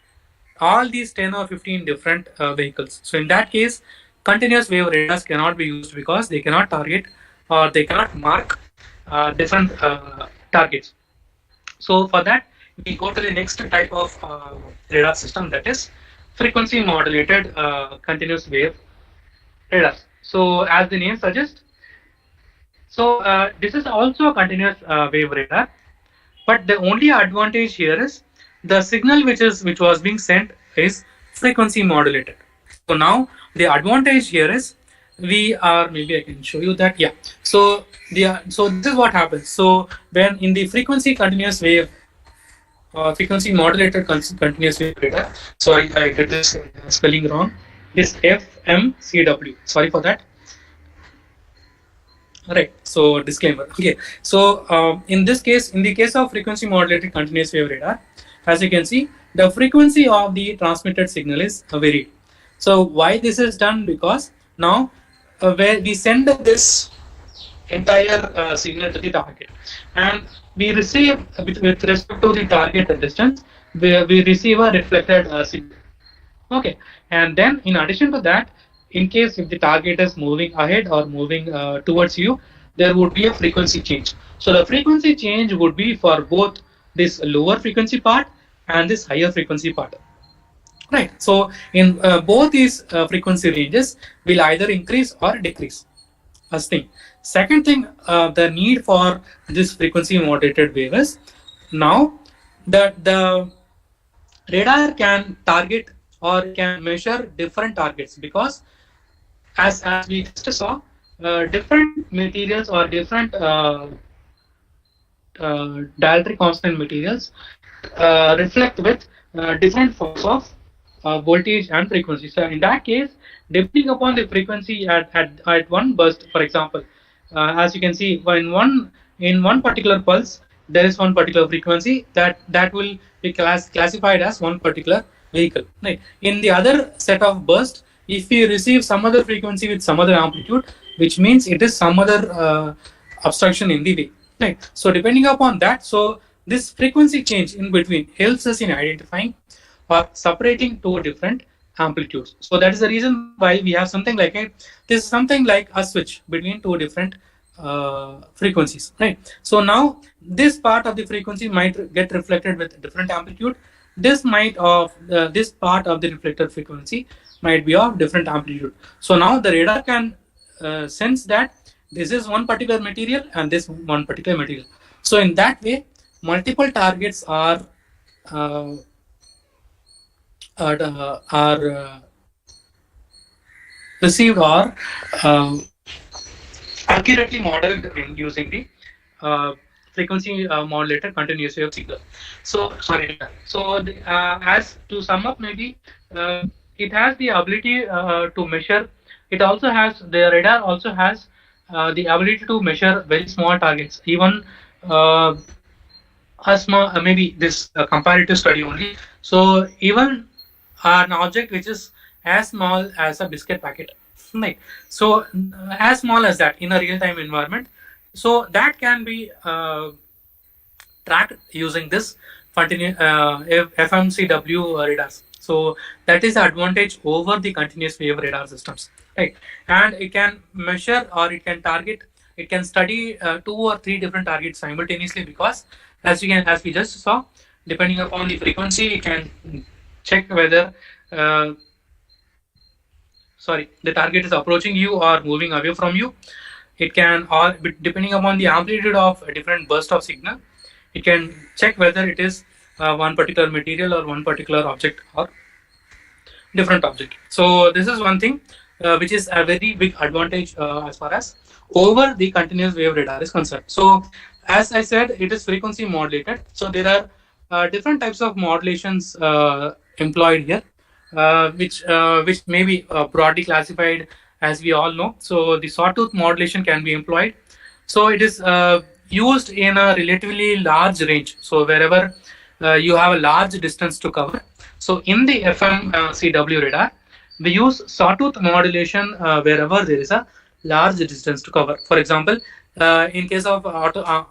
all these 10 or 15 different vehicles. So in that case, continuous wave radars cannot be used because they cannot target or they cannot mark different targets. So for that, we go to the next type of radar system, that is frequency modulated continuous wave radars. So as the name suggests, so this is also a continuous wave radar, but the only advantage here is the signal which was being sent is frequency modulated. So now the advantage here is, we are, maybe I can show you that, yeah. So so this is what happens. So when in the frequency continuous wave frequency modulated continuous wave radar, sorry, I did this spelling wrong, this FMCW, sorry for that. Right, so disclaimer. Okay, so in this case, in the case of frequency modulated continuous wave radar, as you can see, the frequency of the transmitted signal is varied. So why this is done? Because now where we send this entire signal to the target, and we receive with respect to the target distance, we receive a reflected signal. Okay, and then in addition to that, in case if the target is moving ahead or moving towards you, there would be a frequency change. So the frequency change would be for both this lower frequency part and this higher frequency part. Right. So in both these frequency ranges will either increase or decrease. First thing. Second thing, the need for this frequency modulated wave is, now the radar can target or can measure different targets, because as we just saw, different materials or different dielectric constant materials reflect with different forms of voltage and frequency. So in that case, depending upon the frequency at one burst, for example, as you can see, in one particular pulse, there is one particular frequency that will be classified as one particular vehicle. Right. In the other set of burst, if we receive some other frequency with some other amplitude, which means it is some other obstruction in the way. Right. So depending upon that, so this frequency change in between helps us in identifying or separating two different amplitudes. So that is the reason why we have something like this is something like a switch between two different frequencies, right? So now this part of the frequency might get reflected with different amplitude. This part of the reflected frequency might be of different amplitude. So now the radar can sense that this is one particular material and this one particular material. So in that way, multiple targets uh, are received or uh, accurately modeled in using the frequency modulated continuous wave signal. So sorry. So as to sum up, maybe it has the ability to measure. It also has the radar also has the ability to measure very small targets, even a small maybe this comparative study only. So even an object which is as small as a biscuit packet, right? So as small as that in a real-time environment, so that can be tracked using this FMCW radars. So that is the advantage over the continuous wave radar systems, right? And it can measure or it can target, it can study two or three different targets simultaneously, because as we just saw, depending upon the frequency, it can check whether uh, the target is approaching you or moving away from you. It can, or depending upon the amplitude of a different burst of signal, it can check whether it is one particular material or one particular object or different object. So this is one thing which is a very big advantage as far as over the continuous wave radar is concerned. So as I said, it is frequency modulated. So there are different types of modulations employed here, which may be broadly classified as we all know. So the sawtooth modulation can be employed. So it is used in a relatively large range. So wherever you have a large distance to cover. So in the FMCW radar, we use sawtooth modulation wherever there is a large distance to cover. For example, in case of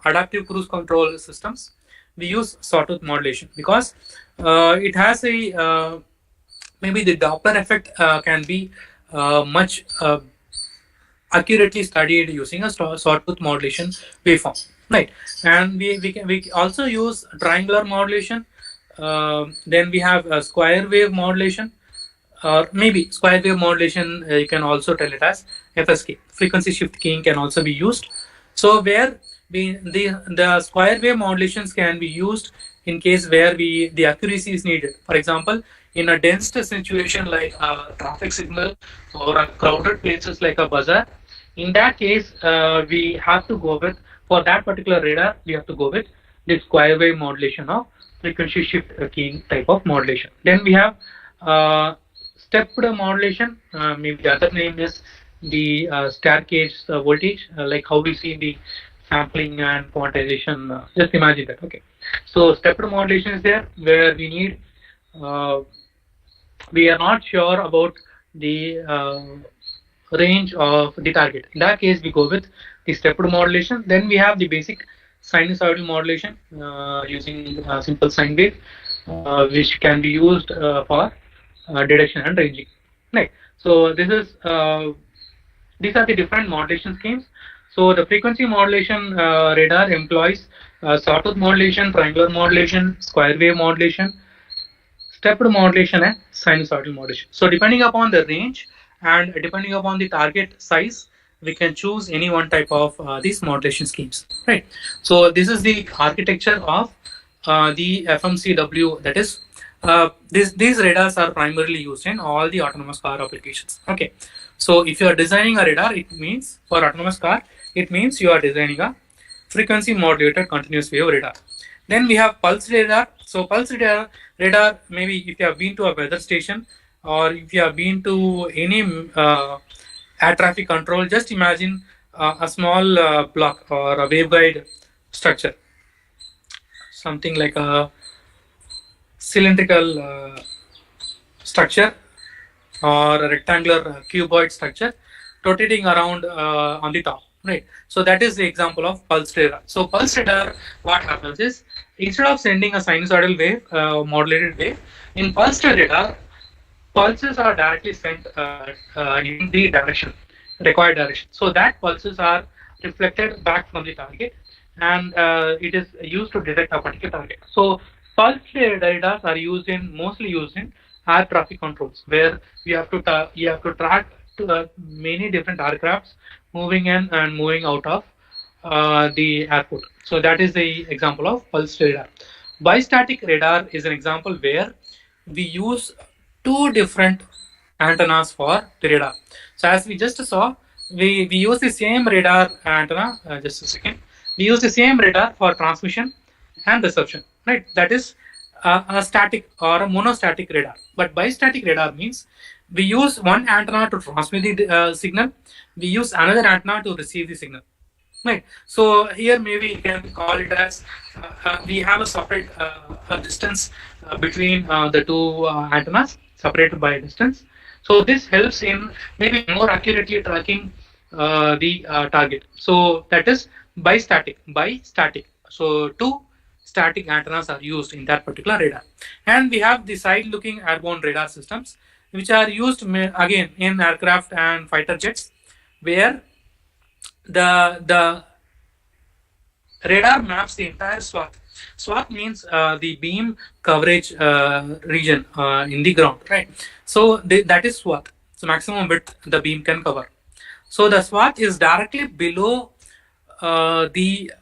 adaptive cruise control systems, we use sawtooth modulation because it has a maybe the Doppler effect can be much accurately studied using a sawtooth modulation waveform, right? And we also use triangular modulation. Then we have a square wave modulation, or maybe square wave modulation. You can also tell it as FSK. Frequency shift keying can also be used. So where the square wave modulations can be used in case where the accuracy is needed. For example, in a dense situation like a traffic signal or a crowded places like a bazaar, in that case, we have to go with, for that particular radar, we have to go with the square wave modulation of frequency shift keying type of modulation. Then we have stepped modulation. Maybe the other name is the staircase voltage, like how we see in the sampling and quantization. Just imagine that. Okay. So stepped modulation is there where we need, we are not sure about the range of the target. In that case, we go with the stepped modulation. Then we have the basic sinusoidal modulation using simple sine wave, which can be used for detection and ranging. Right. So this is these are the different modulation schemes. So the frequency modulation radar employs sawtooth modulation, triangular modulation, square wave modulation, stepped modulation, and sinusoidal modulation. So depending upon the range and depending upon the target size, we can choose any one type of these modulation schemes, right? So this is the architecture of the FMCW. That is, these radars are primarily used in all the autonomous car applications. Okay, so if you are designing a radar, it means for autonomous car, it means you are designing a frequency modulated continuous wave radar. Then we have pulse radar. So pulse radar, maybe if you have been to a weather station or if you have been to any air traffic control, just imagine a small block or a waveguide structure, something like a cylindrical structure or a rectangular cuboid structure rotating around on the top, right? So that is the example of pulse radar. So pulse radar, what happens is, instead of sending a sinusoidal wave, modulated wave, in pulse radar, pulses are directly sent in the direction, required direction. So that pulses are reflected back from the target, and it is used to detect a particular target. So pulse radars are mostly used in air traffic controls, where you have to track many different aircrafts moving in and moving out of the airport. So that is the example of pulse radar. Bistatic radar is an example where we use two different antennas for the radar. So as we just saw, we use the same radar antenna. Just a second. We use the same radar for transmission and reception. Right. That is a static or a monostatic radar. But bistatic radar means we use one antenna to transmit the signal. We use another antenna to receive the signal. Right. So here maybe you can call it as we have a separate distance between the two antennas, separated by a distance. So this helps in maybe more accurately tracking the target. So that is bistatic. Bistatic. So two static antennas are used in that particular radar. And we have the side-looking airborne radar systems, which are used again in aircraft and fighter jets, where the radar maps the entire swath. Swath means the beam coverage region in the ground, right? So that is swath. So maximum width the beam can cover. So the swath is directly below the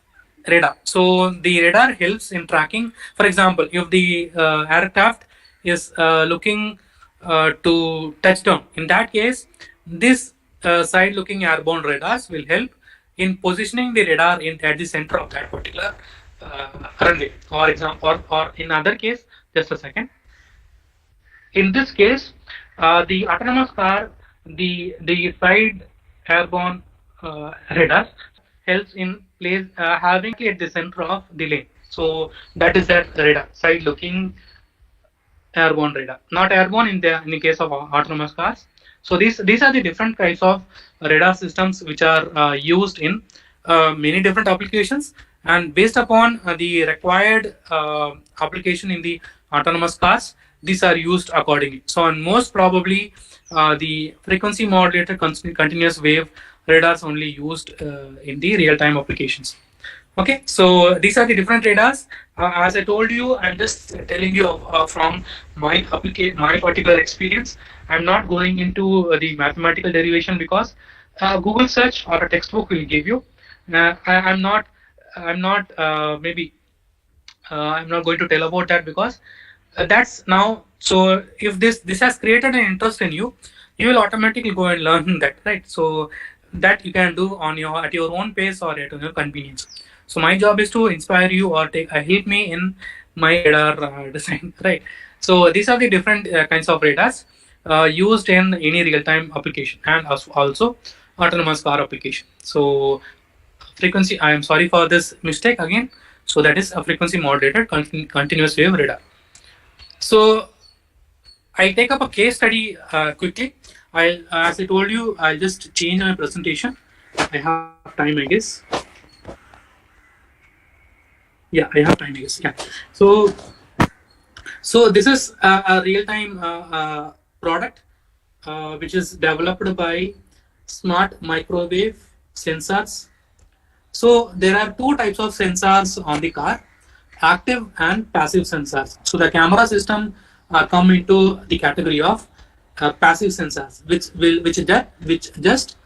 radar. So the radar helps in tracking. For example, if the aircraft is looking to touchdown, in that case, this side-looking airborne radars will help in positioning the radar at the center of that particular runway. Or in other case, just a second. In this case, the autonomous car, the side airborne radars helps in place having at the center of the lane. So that is that radar, side looking airborne radar, not airborne in the case of autonomous cars. So these are the different kinds of radar systems which are used in many different applications, and based upon the required application in the autonomous cars, these are used accordingly. So and most probably the frequency modulated continuous wave radars only used in the real-time applications. Okay, so these are the different radars. As I told you, I'm just telling you from my particular experience. I'm not going into the mathematical derivation because Google search or a textbook will give you. I'm not. Maybe I'm not going to tell about that because that's now. So if this has created an interest in you, you will automatically go and learn that, right? So that you can do at your own pace or at your convenience. So my job is to inspire you or help me in my radar design, right? So these are the different kinds of radars used in any real-time application and also autonomous car application. So frequency, I am sorry for this mistake again. So that is a frequency modulated continuous wave radar. So I'll take up a case study quickly. As I told you, I'll just change my presentation. I have time, I guess. Yeah, I have time, I guess. Yeah. So this is a real-time product which is developed by smart microwave sensors. So there are two types of sensors on the car: active and passive sensors. So the camera system come into the category of passive sensors, which just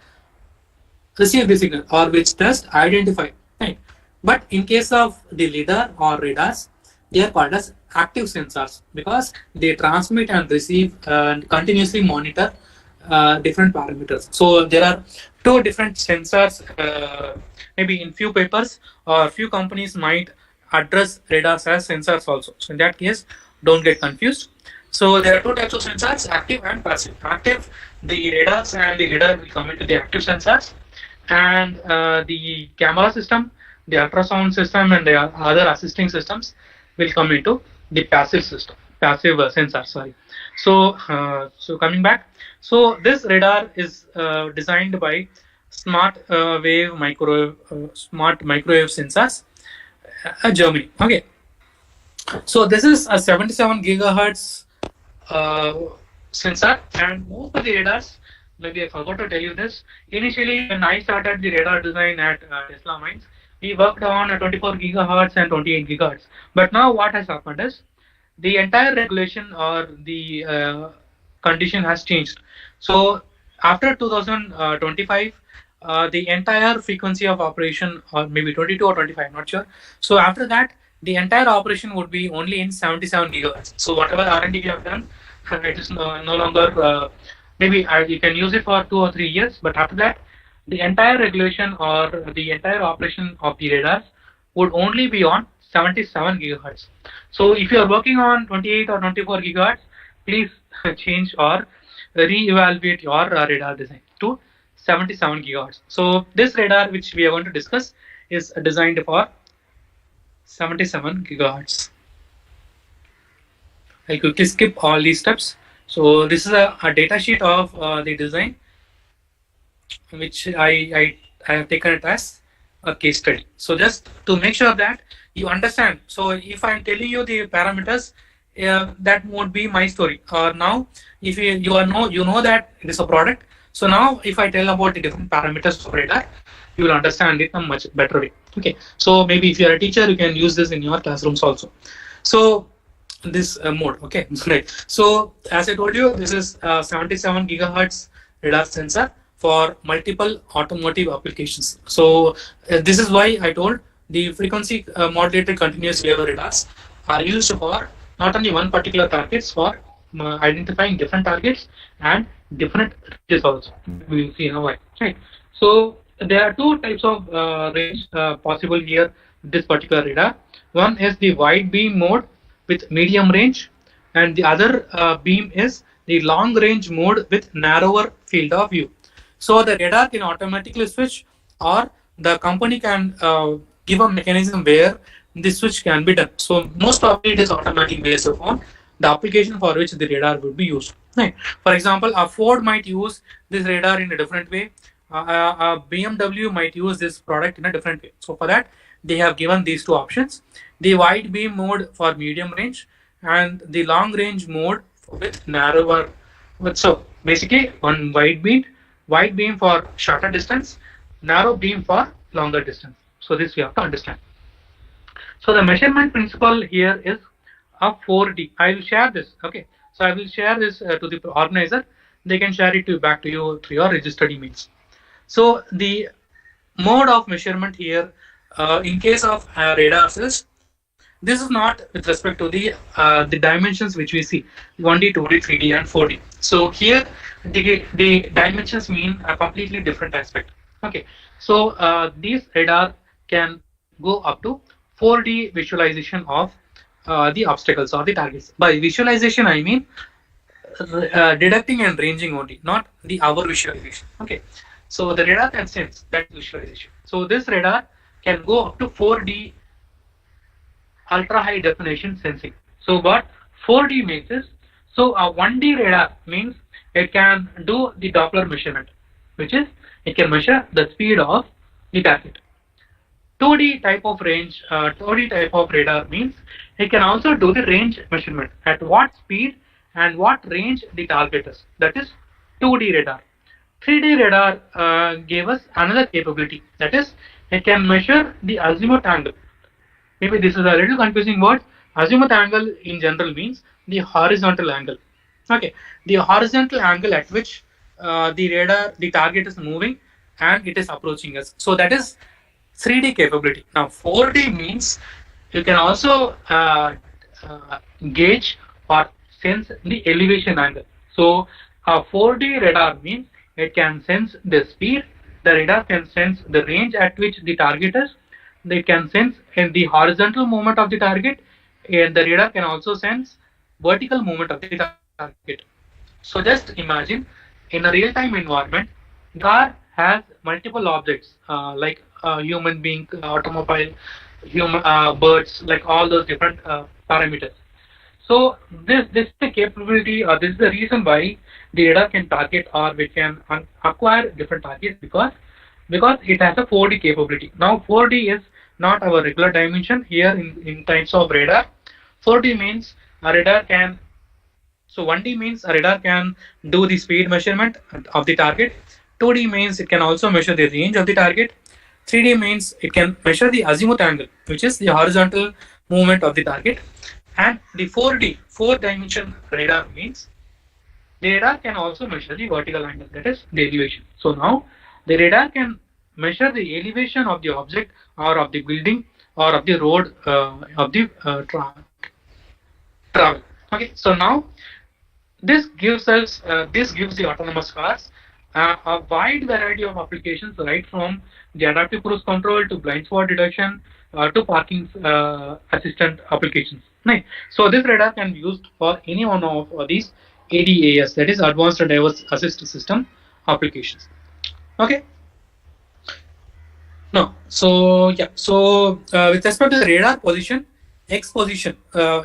receive the signal or which just identify. Right. But in case of the LiDAR or radars, they are called as active sensors because they transmit and receive and continuously monitor different parameters. So there are two different sensors. Maybe in few papers or few companies might address radars as sensors also. So in that case, don't get confused. So there are two types of sensors, active and passive. Active, the radars and the radar will come into the active sensors, and the camera system, the ultrasound system, and the other assisting systems will come into the passive system, passive sensor. Sorry. So coming back, so this radar is designed by smart microwave sensors, Germany. Okay, so this is a 77 gigahertz uh, sensor, and most of the radars. Maybe I forgot to tell you this. Initially, when I started the radar design at Tesla Mines, we worked on 24 gigahertz and 28 gigahertz. But now, what has happened is the entire regulation or the condition has changed. So after 2025, the entire frequency of operation, or maybe 22 or 25, I'm not sure. So after that, the entire operation would be only in 77 gigahertz. So whatever R&D we have done, it is no longer, maybe you can use it for 2 or 3 years, but after that, the entire regulation or the entire operation of the radars would only be on 77 gigahertz. So if you are working on 28 or 24 gigahertz, please change or re-evaluate your radar design to 77 gigahertz. So this radar which we are going to discuss is designed for 77 gigahertz. I'll quickly skip all these steps. So this is a data sheet of the design, which I have taken it as a case study. So just to make sure that you understand. So if I'm telling you the parameters, that would be my story. Now, if you know that it is a product. So now, if I tell about the different parameters of radar, you will understand it in a much better way. Okay. So maybe if you are a teacher, you can use this in your classrooms also. So this mode. Okay. Right. So as I told you, this is 77 gigahertz radar sensor for multiple automotive applications. So this is why I told the frequency modulated continuous wave radars are used for not only one particular targets, for identifying different targets and different ranges also. We will see now why. Right. So there are two types of range possible here with this particular radar. One is the wide beam mode with medium range, and the other beam is the long range mode with narrower field of view. So the radar can automatically switch, or the company can give a mechanism where the switch can be done. So most probably it is automatic based upon the application for which the radar would be used. Right. For example, a Ford might use this radar in a different way. A BMW might use this product in a different way. So for that, they have given these two options: the wide beam mode for medium range and the long range mode with narrower. So basically, one wide beam for shorter distance, narrow beam for longer distance. So this we have to understand. So the measurement principle here is a 4D. I will share this. Okay. So I will share this to the organizer. They can share it back to you through your registered emails. So the mode of measurement here, in case of radars, is this is not with respect to the dimensions which we see 1D, 2D, 3D, and 4D. So here the dimensions mean a completely different aspect. Okay. So these radar can go up to 4D visualization of the obstacles or the targets. By visualization, I mean deducting and ranging only, not the hour visualization. Okay. So the radar can sense that visualization. So this radar can go up to 4D ultra high definition sensing. So what 4D means is, so a 1D radar means it can do the Doppler measurement, which is it can measure the speed of the target. 2D type of range, 2D type of radar means it can also do the range measurement at what speed and what range the target is. That is 2D radar. 3D radar gave us another capability, that is it can measure the azimuth angle. Maybe this is a little confusing word. Azimuth angle in general means the horizontal angle. Okay, the horizontal angle at which the target is moving and it is approaching us. So that is 3D capability. Now 4D means you can also gauge or sense the elevation angle. So a 4D radar means it can sense the speed, the radar can sense the range at which the target is, they can sense in the horizontal movement of the target, and the radar can also sense vertical movement of the target. So just imagine in a real-time environment, the car has multiple objects like human being, automobile, human, birds, like all those different parameters. So this is the capability, or this is the reason why the radar can target, or we can acquire different targets, because it has a 4D capability. Now 4D is not our regular dimension here in types of radar. 4D means a radar can, so 1D means a radar can do the speed measurement of the target. 2D means it can also measure the range of the target. 3D means it can measure the azimuth angle, which is the horizontal movement of the target. And the 4D, 4 dimension radar means the radar can also measure the vertical angle, that is the elevation. So now the radar can measure the elevation of the object, or of the building, or of the road, of the travel. Okay, so now this gives the autonomous cars a wide variety of applications, right from the adaptive cruise control to blind spot detection to parking assistant applications. Right. So this radar can be used for any one of these ADAS, that is Advanced Driver Assist System applications. Okay. No. So yeah. So with respect to the radar position, X position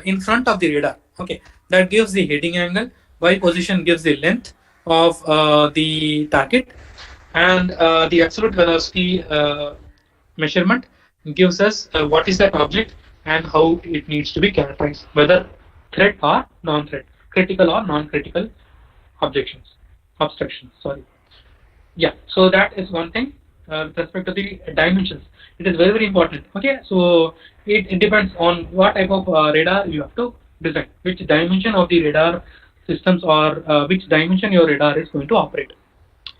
in front of the radar. Okay, that gives the heading angle. Y position gives the length of the target, and the absolute velocity measurement gives us what is that object and how it needs to be characterized, whether threat or non-threat, critical or non-critical obstructions. Sorry. Yeah, so that is one thing with respect to the dimensions. It is very important. Okay, so it depends on what type of radar you have to design, which dimension of the radar systems, or which dimension your radar is going to operate.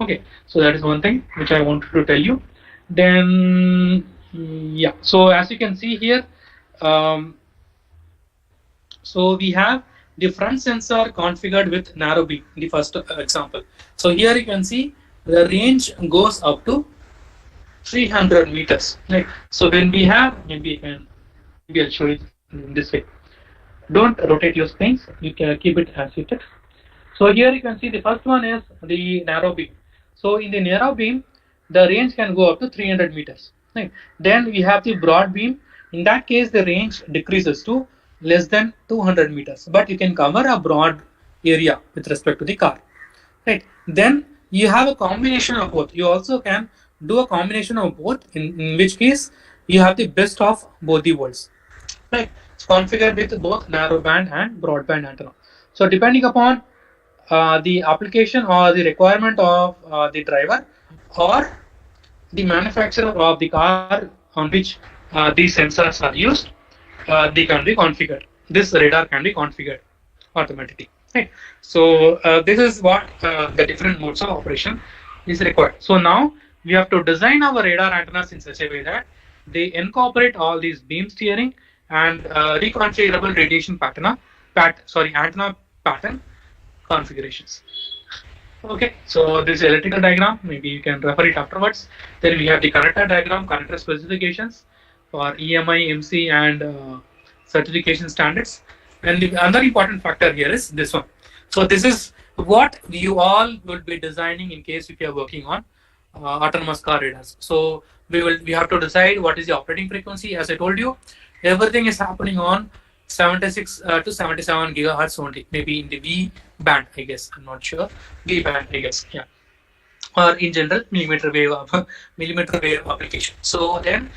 Okay, so that is one thing which I wanted to tell you. Then yeah, so as you can see here, um, so we have the front sensor configured with narrow beam in the first example. So here you can see the range goes up to 300 meters. Right. So when we have, maybe I'll show it in this way. Don't rotate your screens. You can keep it as it is. So here you can see the first one is the narrow beam. So in the narrow beam, the range can go up to 300 meters. Right. Then we have the broad beam. In that case, the range decreases to less than 200 meters, but you can cover a broad area with respect to the car. Right. Then you have a combination of both. You also can do a combination of both, in which case you have the best of both the worlds. Right. It's configured with both narrowband and broadband antenna. So depending upon the application or the requirement of the driver or the manufacturer of the car on which these sensors are used, they can be configured. This radar can be configured automatically. Right. So this is what the different modes of operation is required. So now we have to design our radar antennas in such a way that they incorporate all these beam steering and reconfigurable radiation antenna pattern configurations. Okay, so this is electrical diagram. Maybe you can refer it afterwards. Then we have the connector diagram, connector specifications for EMI, MC, and certification standards. And the another important factor here is this one. So this is what you all will be designing in case if you are working on autonomous car radars. So we have to decide what is the operating frequency. As I told you, everything is happening on 76 to 77 gigahertz only. Maybe in the V band, I guess. I'm not sure. V band, I guess. Yeah. Or in general, millimeter wave application. So then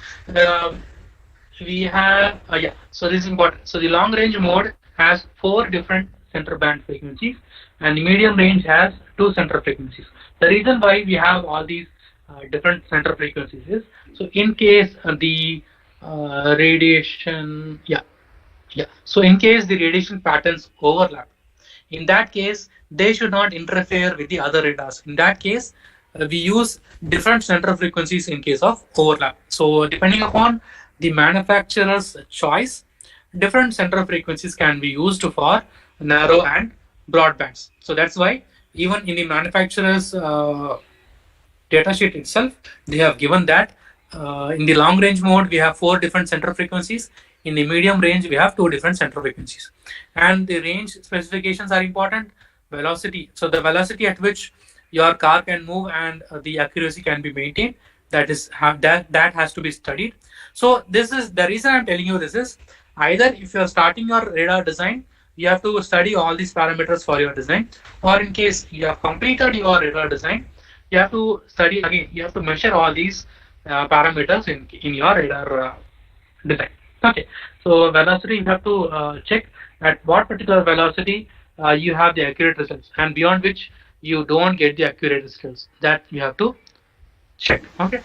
we have yeah. So this is important. So the long range mode has 4 different center band frequencies, and the medium range has 2 center frequencies. The reason why we have all these different center frequencies is so in case the radiation, so in case the radiation patterns overlap, in that case they should not interfere with the other radars. In that case, we use different center frequencies in case of overlap. So depending upon the manufacturer's choice, different center frequencies can be used for narrow and broad bands. So that's why even in the manufacturer's datasheet itself, they have given that In the long range mode, we have 4 different center frequencies. In the medium range, we have 2 different center frequencies. And the range specifications are important. Velocity. So the velocity at which your car can move and the accuracy can be maintained. That has to be studied. So this is the reason I'm telling you this is either if you're starting your radar design, you have to study all these parameters for your design, or in case you have completed your radar design, you have to study again. You have to measure all these parameters in your radar design. Okay, so velocity you have to check at what particular velocity you have the accurate results, and beyond which you don't get the accurate results. That you have to check. Okay,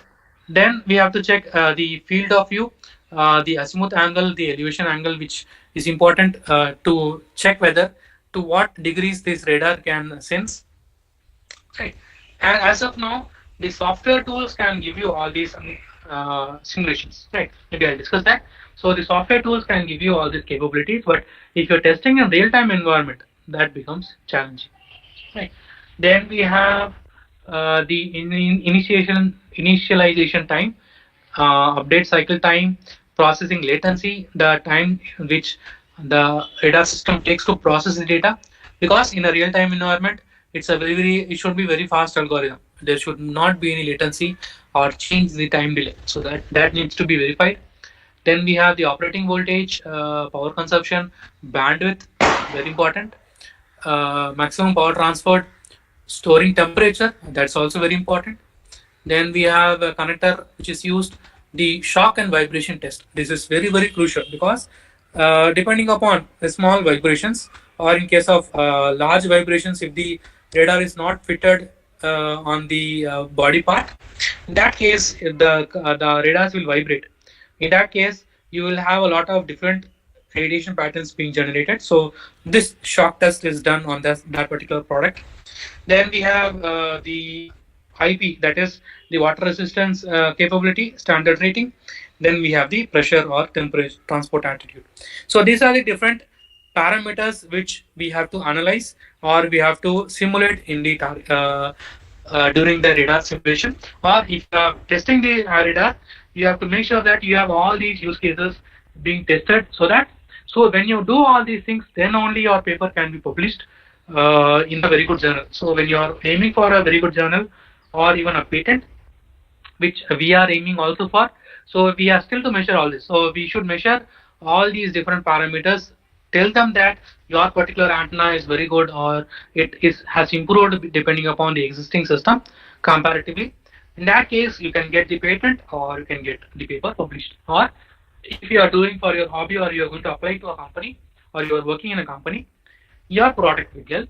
then we have to check the field of view, the azimuth angle, the elevation angle, which is important to check whether to what degrees this radar can sense. Right. And as of now, the software tools can give you all these simulations. Right. Maybe I'll discuss that. So the software tools can give you all these capabilities, but if you're testing in real-time environment, that becomes challenging. Right. Then we have the initialization time, update cycle time, processing latency, the time which the radar system takes to process the data. Because in a real-time environment, it should be very fast algorithm. There should not be any latency or change the time delay. So that needs to be verified. Then we have the operating voltage, power consumption, bandwidth, very important. Maximum power transferred, storing temperature, that's also very important. Then we have a connector which is used, the shock and vibration test. This is very, very crucial because depending upon the small vibrations or in case of large vibrations, if the radar is not fitted on the body part, in that case, the radars will vibrate. In that case, you will have a lot of different radiation patterns being generated. So this shock test is done on that particular product. Then we have the IP, that is the water resistance capability, standard rating. Then we have the pressure or temperature, transport altitude. So these are the different parameters which we have to analyze or we have to simulate in the during the radar simulation. Or if you are testing the radar, you have to make sure that you have all these use cases being tested, so when you do all these things, then only your paper can be published in a very good journal. So when you are aiming for a very good journal or even a patent, which we are aiming also for, so we are still to measure all this. So we should measure all these different parameters, tell them that your particular antenna is very good or has improved depending upon the existing system comparatively. In that case, you can get the patent or you can get the paper published. Or if you are doing for your hobby or you are going to apply to a company or you are working in a company, your product will get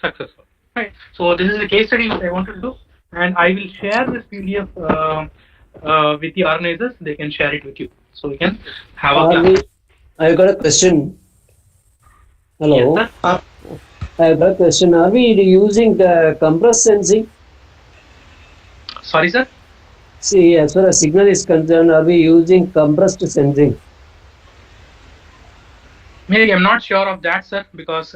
successful. Right. So this is the case study which I wanted to do, and I will share this PDF with the organizers. They can share it with you, so we can have a class. I've got a question. Hello. Yes, sir. I've got a question. Are we using the compressed sensing? Sorry, sir. See, as far as signal is concerned, are we using compressed sensing? Maybe I'm not sure of that, sir, because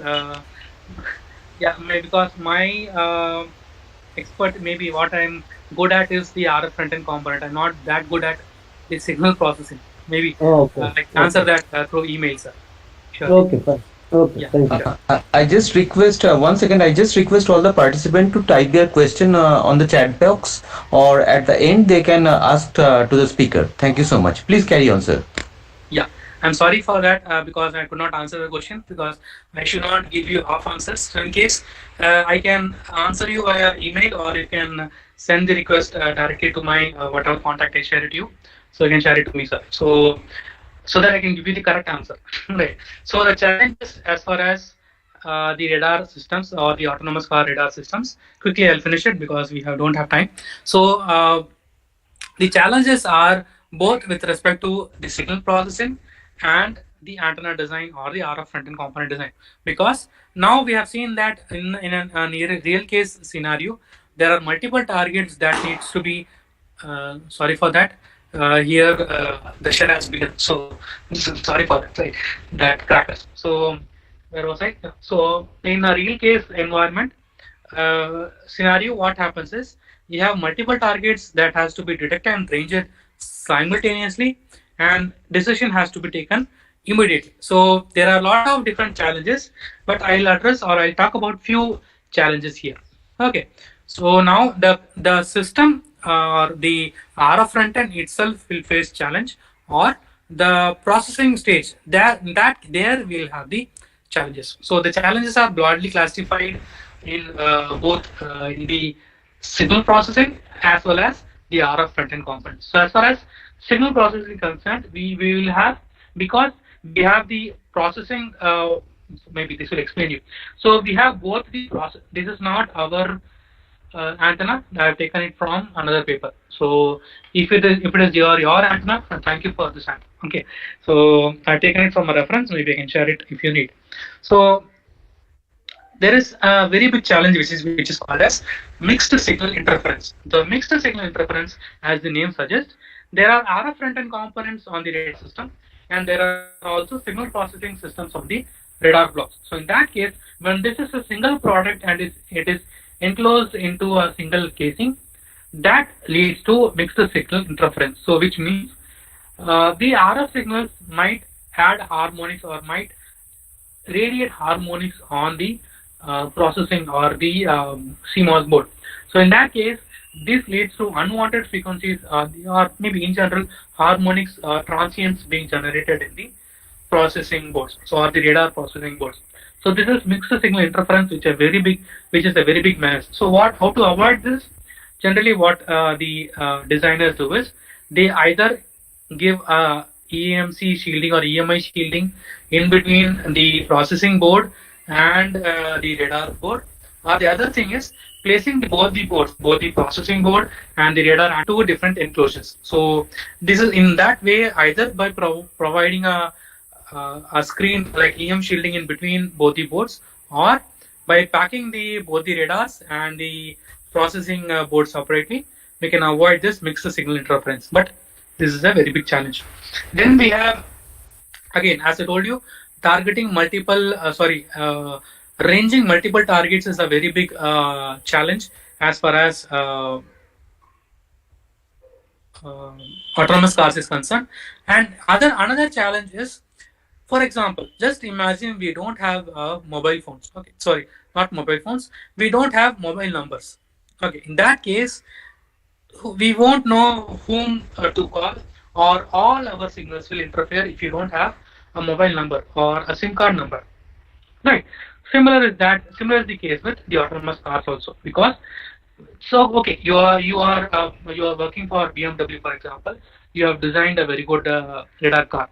because my expert, maybe what I'm good at is the RF front-end component. I'm not that good at the signal processing. Maybe I can answer that through email, sir. Sure. Okay, fine. Okay, Yeah. thank you. I just request one second. I just request all the participants to type their question on the chat box, or at the end they can ask to the speaker. Thank you so much. Please carry on, sir. Yeah, I'm sorry for that because I could not answer the question because I should not give you half answers. So in case I can answer you via email, or you can send the request directly to my whatever contact I share it to you. So you can share it to me, sir. So that I can give you the correct answer. Right. So the challenges as far as the radar systems or the autonomous car radar systems, quickly I'll finish it because we don't have time. So the challenges are both with respect to the signal processing and the antenna design or the RF front-end component design, because now we have seen that in a real case scenario, there are multiple targets that needs to be sorry for that. Here the shell has begun, so sorry for that, right? That crackers. So where was I? So in a real case environment scenario, what happens is you have multiple targets that has to be detected and ranged simultaneously, and decision has to be taken immediately. So there are a lot of different challenges, but I'll address or I'll talk about few challenges here. Okay, so now the system or the RF front end itself will face challenge, or the processing stage, that there we'll have the challenges. So the challenges are broadly classified in both in the signal processing as well as the RF front end components. So as far as signal processing is concerned, we will have, because we have the processing. Maybe this will explain you. So we have both the process. This is not our antenna. I have taken it from another paper. So if it is your antenna, thank you for this antenna. Okay. So I've taken it from a reference. Maybe I can share it if you need. So there is a very big challenge which is called as mixed signal interference. The mixed signal interference, as the name suggests, there are RF front-end components on the radar system, and there are also signal processing systems on the radar blocks. So in that case, when this is a single product and it is enclosed into a single casing, that leads to mixed signal interference. So which means the RF signals might add harmonics or might radiate harmonics on the processing or the CMOS board. So in that case, this leads to unwanted frequencies or maybe in general harmonics transients being generated in the processing boards, so or the radar processing boards. So this is mixed signal interference, which is a very big mess. So how to avoid this? Generally, what the designers do is they either give a EMC shielding or EMI shielding in between the processing board and the radar board. Or the other thing is placing both the boards, both the processing board and the radar, and two different enclosures. So this is in that way, either by providing a screen like EM shielding in between both the boards, or by packing both the radars and the processing board separately, we can avoid this mixed signal interference. But this is a very big challenge. Then we have, again, as I told you, targeting multiple, ranging multiple targets is a very big challenge as far as autonomous cars is concerned. And another challenge is, for example, just imagine we don't have mobile phones. Okay, sorry, not mobile phones. We don't have mobile numbers. Okay, in that case, we won't know whom to call, or all our signals will interfere if you don't have a mobile number or a SIM card number. Right. Similar is the case with the autonomous cars also, because okay, you are working for BMW, for example. You have designed a very good radar car.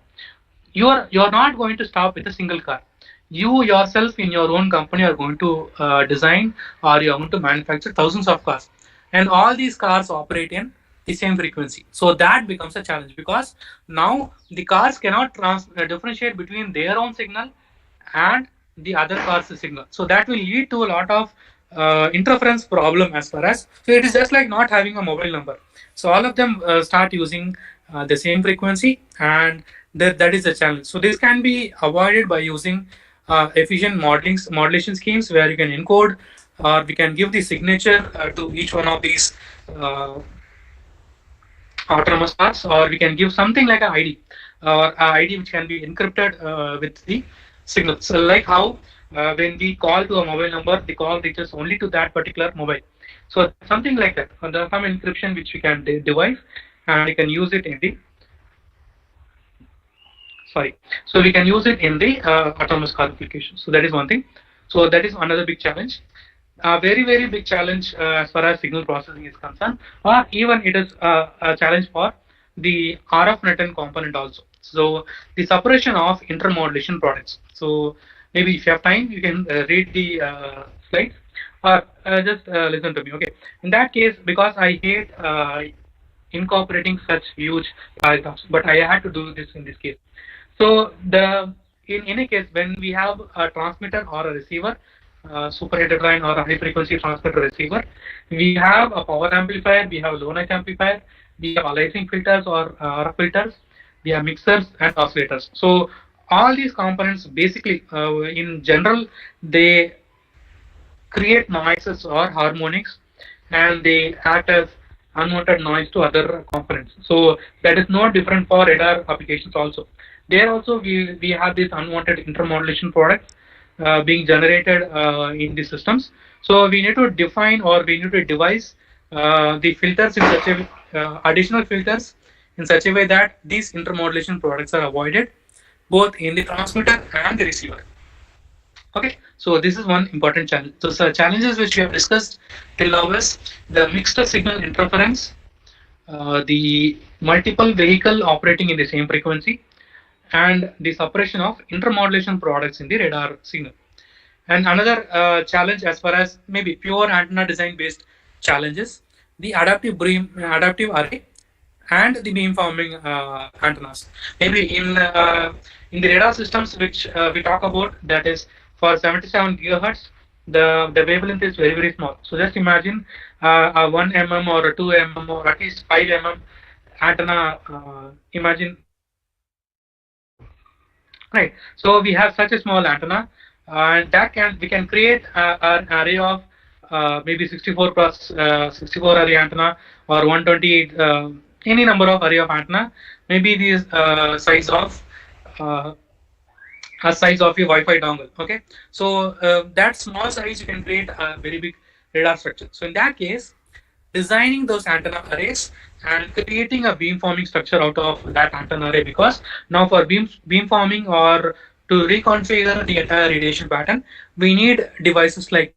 You are not going to stop with a single car. You yourself in your own company are going to design, or you are going to manufacture thousands of cars, and all these cars operate in the same frequency. So that becomes a challenge, because now the cars cannot differentiate between their own signal and the other car's signal. So that will lead to a lot of interference problem as far as, so it is just like not having a mobile number. So all of them start using the same frequency, and that is a challenge. So this can be avoided by using efficient modulation schemes, where you can encode, or we can give the signature to each one of these autonomous cars, or we can give something like an ID, or an ID which can be encrypted with the signal. So like how when we call to a mobile number, the call reaches only to that particular mobile. So something like that. And there's some encryption which we can devise, and we can use it in the So we can use it in the autonomous car application. So that is one thing. So that is another big challenge. A very, very big challenge as far as signal processing is concerned, or even it is a challenge for the RF net component also. So the separation of intermodulation products. So maybe if you have time, you can read the slides, or just listen to me. Okay. In that case, because I hate incorporating such huge paragraphs, but I had to do this in this case. So in any case, when we have a transmitter or a receiver, super heterodyne or a high frequency transmitter receiver, we have a power amplifier, we have a low noise amplifier, we have aliasing filters or RF filters, we have mixers and oscillators. So all these components basically in general, they create noises or harmonics, and they act as unwanted noise to other components. So that is not different for radar applications also. There also we have these unwanted intermodulation products being generated in the systems. So we need to define, or we need to devise the filters in such a additional filters in such a way that these intermodulation products are avoided both in the transmitter and the receiver. Okay, so this is one important challenge. So, challenges which we have discussed till now is the mixed signal interference, the multiple vehicle operating in the same frequency, and the suppression of intermodulation products in the radar signal. And another challenge, as far as maybe pure antenna design based challenges, the adaptive array and the beamforming antennas. Maybe in the radar systems which we talk about, that is for 77 gigahertz, the wavelength is very small. So just imagine a 1 mm or a 2 mm or at least 5 mm antenna. Imagine, right? So we have such a small antenna, and that we can create an array of maybe 64 plus 64 array antenna, or 128, any number of array of antenna, maybe the uh, size of your Wi-Fi dongle. Okay, so that small size you can create a very big radar structure. So in that case, designing those antenna arrays and creating a beamforming structure out of that antenna array, because now for beamforming or to reconfigure the entire radiation pattern, we need devices like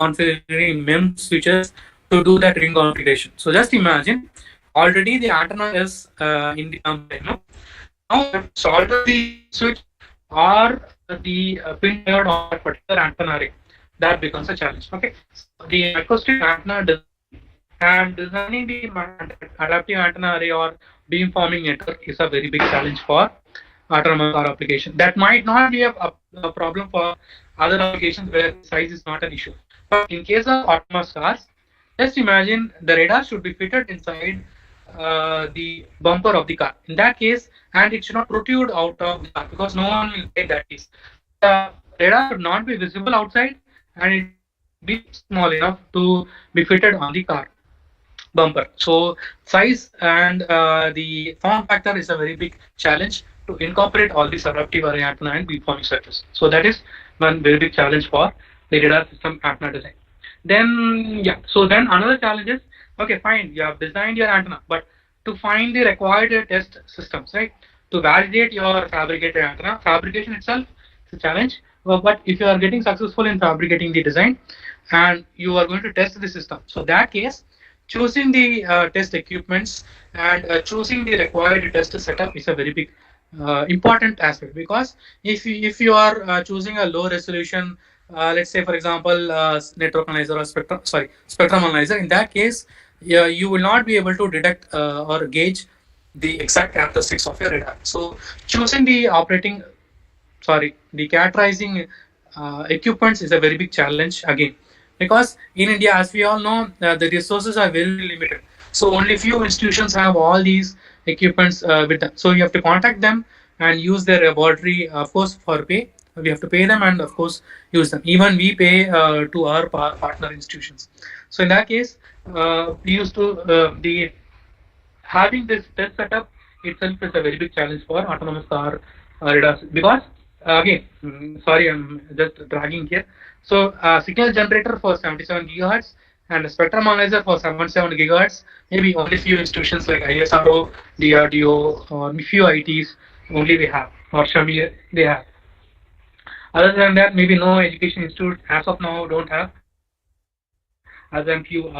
configuring MEM switches to do that ring configuration. So just imagine, already the antenna is in the now solder the switch or the pin diode on that particular antenna array. That becomes a challenge. Okay, so the acoustic antenna and designing the adaptive antenna array or beamforming network is a very big challenge for autonomous car application. That might not be a problem for other applications where size is not an issue. But in case of autonomous cars, just imagine the radar should be fitted inside the bumper of the car. In that case, and it should not protrude out of the car, because no one will take that case. The radar should not be visible outside, and it be small enough to be fitted on the car bumper. So size and the form factor is a very big challenge to incorporate all these adaptive array antenna and beamforming structures. So that is one very big challenge for the radar system antenna design. Then so then another challenge is, okay, fine, you have designed your antenna, but to find the required test systems, right? To validate your fabricated antenna, fabrication itself is a challenge. But if you are getting successful in fabricating the design and you are going to test the system, so that case, choosing the test equipments and choosing the required test setup is a very big important aspect, because if you are choosing a low resolution, let's say for example network analyzer or spectrum analyzer, in that case you will not be able to detect or gauge the exact characteristics of your radar. So choosing the characterizing equipments is a very big challenge again, because in India, as we all know, the resources are very limited. So only few institutions have all these equipments with them. So you have to contact them and use their laboratory, of course, for pay. We have to pay them and, of course, use them. Even we pay to our partner institutions. So in that case, we used to the having this test setup itself is a very big challenge for autonomous car radars, because again, sorry, I'm just dragging here. So signal generator for 77 gigahertz and a spectrum analyzer for 77 gigahertz. Maybe only few institutions like ISRO, DRDO, or few ITs only they have, or Shamir they have. Other than that, maybe no education institute as of now don't have. Other than few,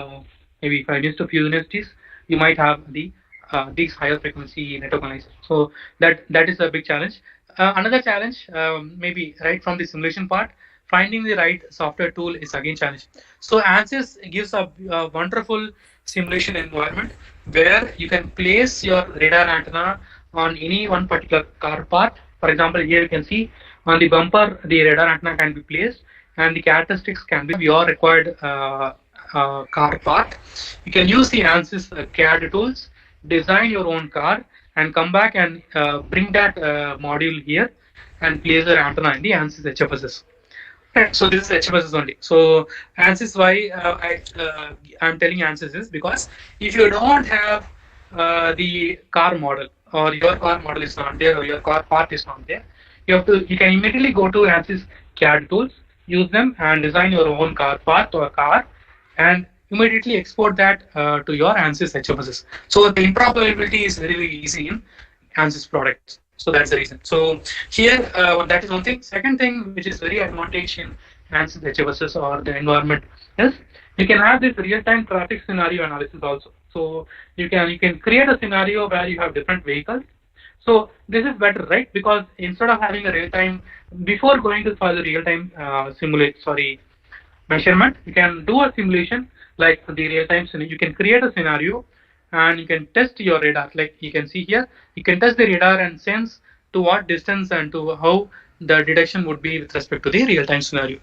maybe if I missed a few universities, you might have these higher frequency network analyzer. So that is a big challenge. Another challenge, maybe right from the simulation part, finding the right software tool is again challenge. So ANSYS gives a wonderful simulation environment where you can place your radar antenna on any one particular car part. For example, here you can see on the bumper, the radar antenna can be placed, and the characteristics can be your required car part. You can use the ANSYS CAD tools, design your own car, and come back and bring that module here and place your antenna in the ANSYS HFSS. Right. So this is HFSS only. So ANSYS, why I'm telling ANSYS is because if you don't have the car model, or your car model is not there, or your car part is not there, you can immediately go to ANSYS CAD tools, use them and design your own car part or car, and immediately export that to your ANSYS HFSS. So the interoperability is very, very easy in ANSYS products. So that's the reason. So here, that is one thing. Second thing, which is very advantage in ANSYS HFSS or the environment, is you can have this real-time traffic scenario analysis also. So you can create a scenario where you have different vehicles. So this is better, right? Because instead of having a real-time, before going to for the real-time measurement, you can do a simulation like the real-time scenario. You can create a scenario and you can test your radar. Like you can see here, you can test the radar and sense to what distance and to how the detection would be with respect to the real-time scenario.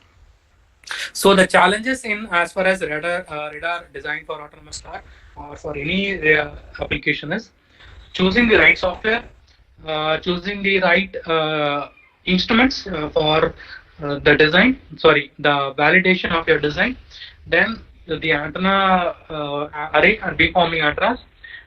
So the challenges in as far as radar design for autonomous car or for any application is choosing the right software, choosing the right instruments for the design, the validation of your design, then the antenna array and beamforming antennas,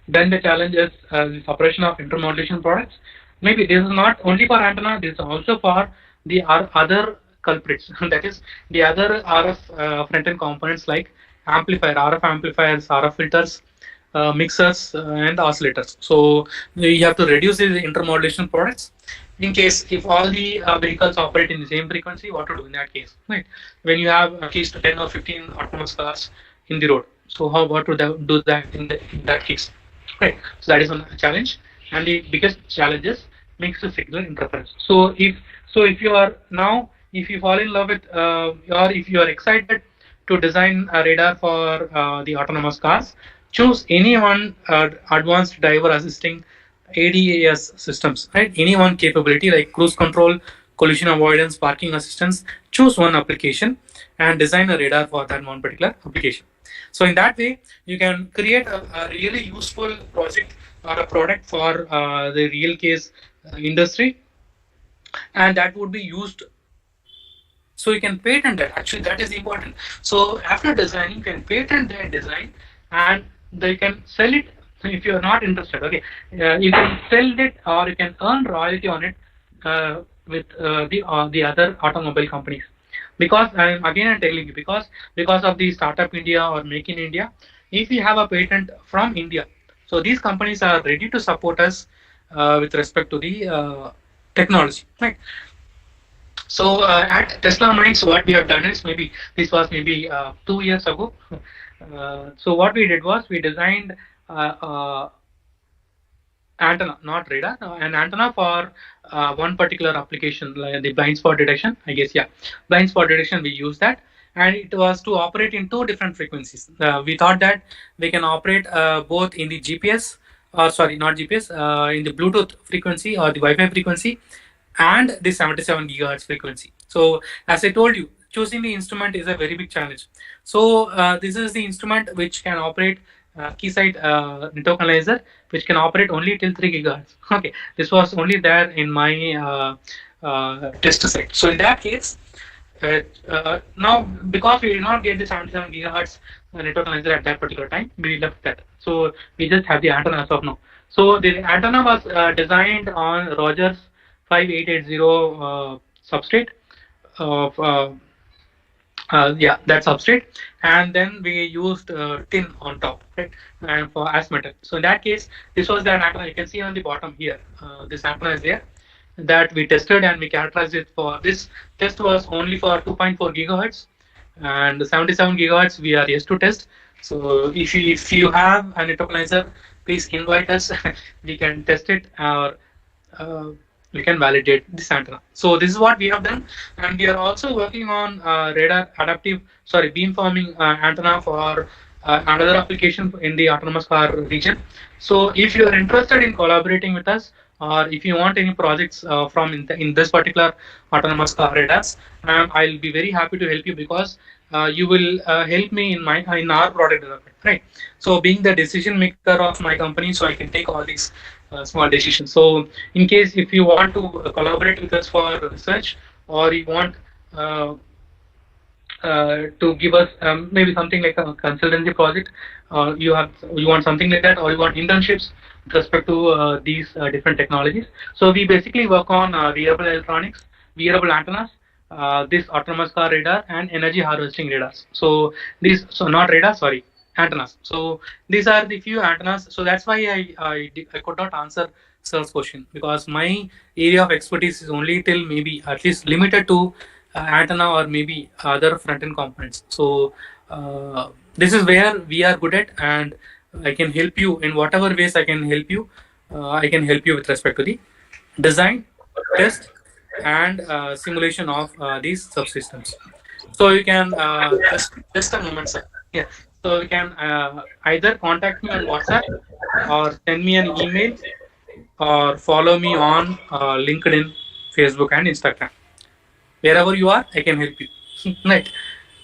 then the challenge is the separation of intermodulation products. Maybe this is not only for antenna, this is also for the other culprits, that is the other RF front-end components like RF amplifiers, RF filters, mixers and oscillators. So you have to reduce the intermodulation products. In case if all the vehicles operate in the same frequency, what to do in that case, right? When you have at least 10 or 15 autonomous cars in the road, so what to do that in that case, right? So that is one challenge, and the biggest challenge is mixed signal interference. So if you are now, if you fall in love with or if you are excited to design a radar for the autonomous cars, choose any one advanced driver assisting ADAS systems, right? Any one capability like cruise control, collision avoidance, parking assistance. Choose one application and design a radar for that one particular application. So in that way, you can create a really useful project or a product for the real case industry, and that would be used. So you can patent that. Actually, that is important. So after designing, you can patent that design, and they can sell it if you are not interested. Okay, you can sell it or you can earn royalty on it with the other automobile companies. Because I'm telling you, because of the Startup India or Make in India, if we have a patent from India, so these companies are ready to support us with respect to the technology, right? So at Tesla Minds, what we have done is this was maybe 2 years ago. So what we did was we designed antenna, not radar, an antenna for one particular application, like the blind spot detection. I guess, yeah, blind spot detection. We use that, and it was to operate in 2 different frequencies. We thought that we can operate both in the GPS, or sorry, not GPS, in the Bluetooth frequency or the Wi-Fi frequency, and the 77 gigahertz frequency. So as I told you, choosing the instrument is a very big challenge. So this is the instrument which can operate Keysight network analyzer, which can operate only till 3 gigahertz. Okay, this was only there in my test set. So in that case, now because we did not get the 77 gigahertz network analyzer at that particular time, we left that. So we just have the antenna as of now. So the antenna was designed on Rogers 5880 substrate of that substrate, and then we used tin on top, right, and for as metal. So in that case, this was the antenna. You can see on the bottom here, this antenna is there that we tested and we characterized it. For this test was only for 2.4 gigahertz, and 77 gigahertz we are yet to test. So if you have an network analyzer, please invite us. We can test it, or we can validate this antenna. So this is what we have done, and we are also working on radar beamforming antenna for another application in the autonomous car region. So if you are interested in collaborating with us, or if you want any projects from in this particular autonomous car radars, I'll be very happy to help you, because you will help me in our product development, right? So being the decision maker of my company, so I can take all these small decisions. So in case if you want to collaborate with us for research, or you want to give us maybe something like a consultancy project, or you want something like that, or you want internships with respect to these different technologies. So we basically work on wearable electronics, wearable antennas, this autonomous car radar, and energy harvesting radars. So these, so not radar, sorry, antennas. So these are the few antennas. So that's why I could not answer sir's question, because my area of expertise is only till maybe at least limited to antenna or maybe other front end components. So this is where we are good at, and I can help you in whatever ways I can help you. I can help you with respect to the design, test, and simulation of these subsystems. So you can just a moment, sir. Yeah. So you can either contact me on WhatsApp or send me an email or follow me on LinkedIn, Facebook, and Instagram. Wherever you are, I can help you. Right.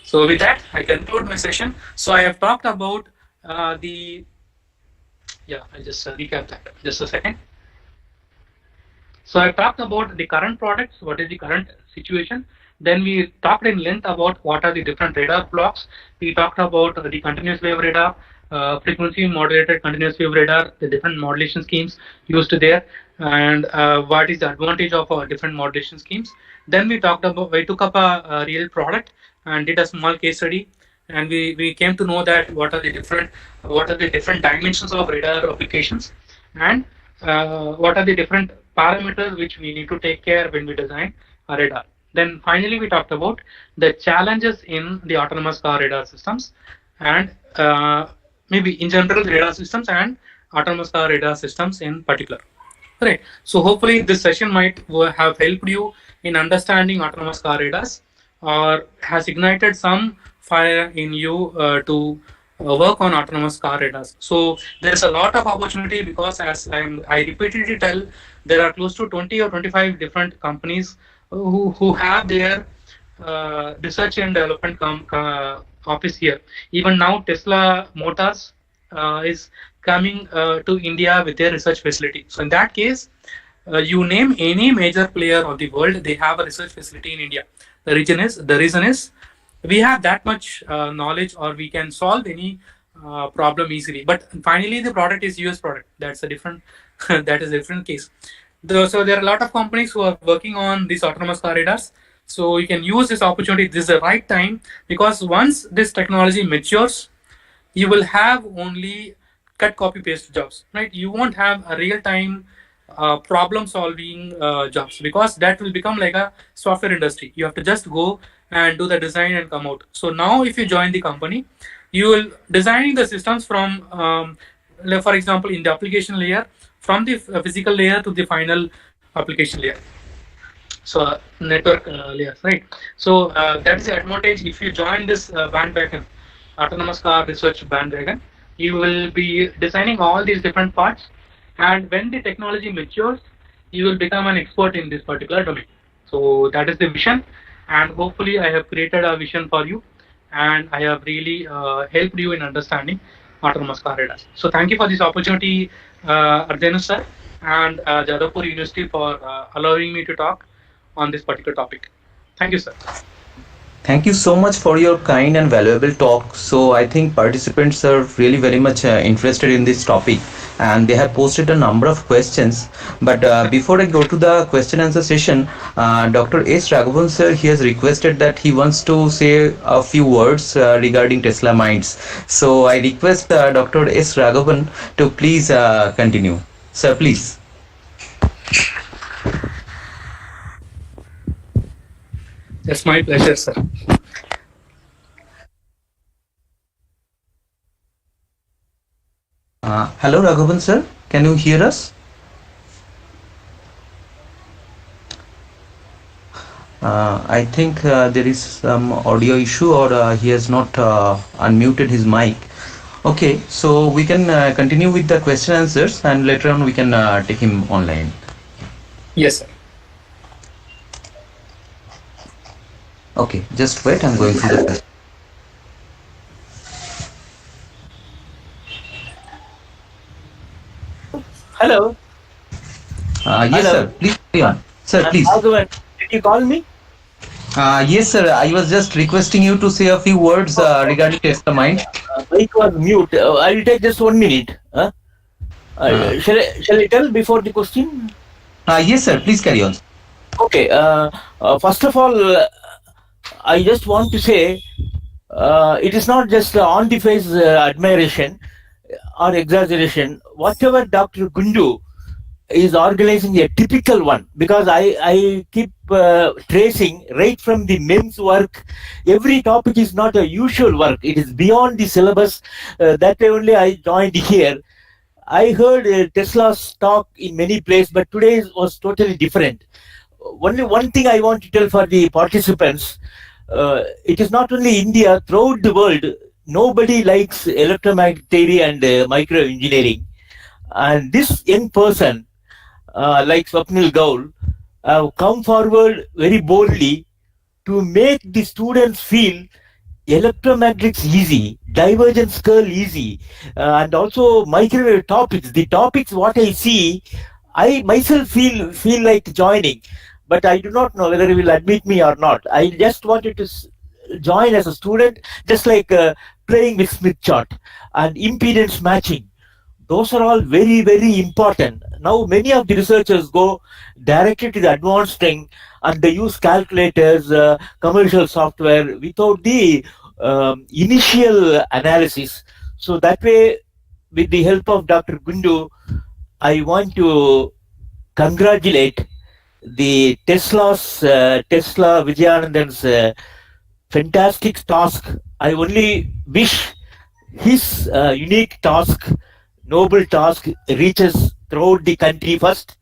So with that, I conclude my session. So I have talked about the, yeah, I just recap that. Just a second. So I talked about the current products, what is the current situation. Then we talked in length about what are the different radar blocks. We talked about the continuous wave radar, frequency modulated continuous wave radar, the different modulation schemes used there, and what is the advantage of different modulation schemes. Then we took up a real product and did a small case study, and we came to know that what are the different dimensions of radar applications, and what are the different parameters which we need to take care when we design a radar. Then finally, we talked about the challenges in the autonomous car radar systems, and maybe in general radar systems and autonomous car radar systems in particular. Right. So hopefully this session might have helped you in understanding autonomous car radars, or has ignited some fire in you to work on autonomous car radars. So there's a lot of opportunity, because as I repeatedly tell, there are close to 20 or 25 different companies who have their research and development office here. Even now, Tesla Motors is coming to India with their research facility. So in that case, you name any major player of the world, they have a research facility in India. The reason is we have that much knowledge, or we can solve any problem easily. But finally, the product is US product. That's a different that is a different case. So there are a lot of companies who are working on these autonomous car radars. So you can use this opportunity. This is the right time, because once this technology matures, you will have only cut copy paste jobs, right? You won't have a real time problem solving jobs, because that will become like a software industry. You have to just go and do the design and come out. So now if you join the company, you will designing the systems from for example, in the application layer, from the physical layer to the final application layer. So network layers, right? So that is the advantage. If you join this bandwagon, autonomous car research bandwagon, you will be designing all these different parts, and when the technology matures, you will become an expert in this particular domain. So that is the vision, and hopefully I have created a vision for you, and I have really helped you in understanding autonomous car radars. So thank you for this opportunity, Ardenu sir, and Jadavpur University for allowing me to talk on this particular topic. Thank you, sir. Thank you so much for your kind and valuable talk. So I think participants are really very much interested in this topic, and they have posted a number of questions. But before I go to the question answer session, Dr. S. Raghavan sir, he has requested that he wants to say a few words regarding Tesla Minds. So I request Dr. S. Raghavan to please continue. Sir, please. That's my pleasure, sir. Hello, Raghavan sir. Can you hear us? I think there is some audio issue, or he has not unmuted his mic. Okay, so we can continue with the question answers, and later on we can take him online. Yes, sir. Okay, just wait. I'm going through the question. Hello. Yes, Hello. sir. Please carry on. Sir, please. Raghavan, did you call me? Yes, sir. I was just requesting you to say a few words regarding test the mind. Mic was mute. I will take just 1 minute. Uh, Shall I tell before the question? yes, sir. Please carry on. Okay. First of all, I just want to say it is not just on the face admiration or exaggeration. Whatever Dr. Gundu is organizing a typical one, because I keep tracing right from the men's work. Every topic is not a usual work. It is beyond the syllabus. That way only I joined here. I heard Tesla's talk in many places, but today's was totally different. Only one thing I want to tell for the participants, it is not only India, throughout the world, nobody likes electromagnetic theory and microengineering. And this young person, like Swapnil Gaul, have come forward very boldly to make the students feel electromagnetics easy, divergence curl easy, and also microwave topics. The topics what I see, I myself feel like joining, but I do not know whether he will admit me or not. I just wanted to join as a student, just like playing with Smith chart and impedance matching. Those are all very important. Now many of the researchers go directly to the advanced thing, and they use calculators, commercial software without the initial analysis. So that way, with the help of Dr. Gundu, I want to congratulate the Tesla Vijayanandan's fantastic task. I only wish his unique task, noble task, reaches throughout the country first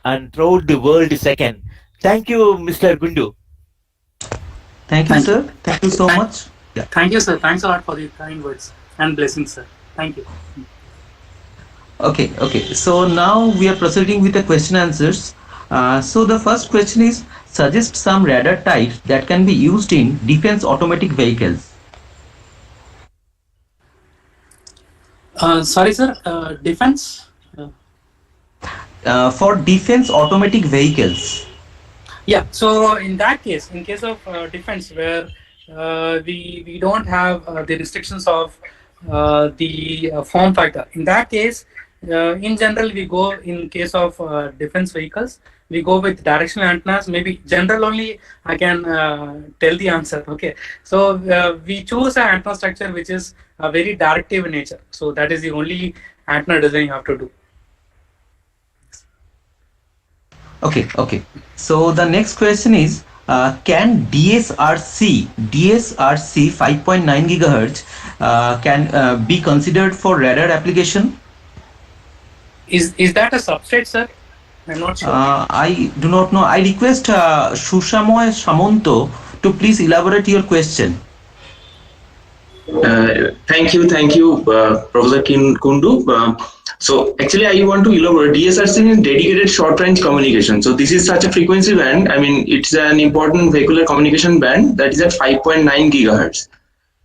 and throughout the world second. Thank you, Mr. Gundu. Thank you, Thank you. sir. Thank you so much. Yeah. Thank you, sir. Thanks a lot for the kind words and blessings, sir. Thank you. Okay. Okay. So now we are proceeding with the question answers. So the first question is: suggest some radar types that can be used in defense automatic vehicles. Sorry, sir. Defense. For defense automatic vehicles. Yeah. So in that case, in case of defense, where we don't have the restrictions of the form factor. In that case, in general, we go in case of defense vehicles. We go with directional antennas. Maybe general only. I can tell the answer. Okay. So we choose an antenna structure which is very directive in nature. So that is the only antenna design you have to do. Okay, okay. So the next question is, can DSRC 5.9 gigahertz can be considered for radar application? Is that a substrate, sir? I'm not sure. I do not know. I request Sushamoy Samonto to please elaborate your question. Thank you, Professor Kundu. So actually, I want to elaborate. DSRC is dedicated short-range communication. So this is such a frequency band. I mean, it's an important vehicular communication band that is at 5.9 gigahertz.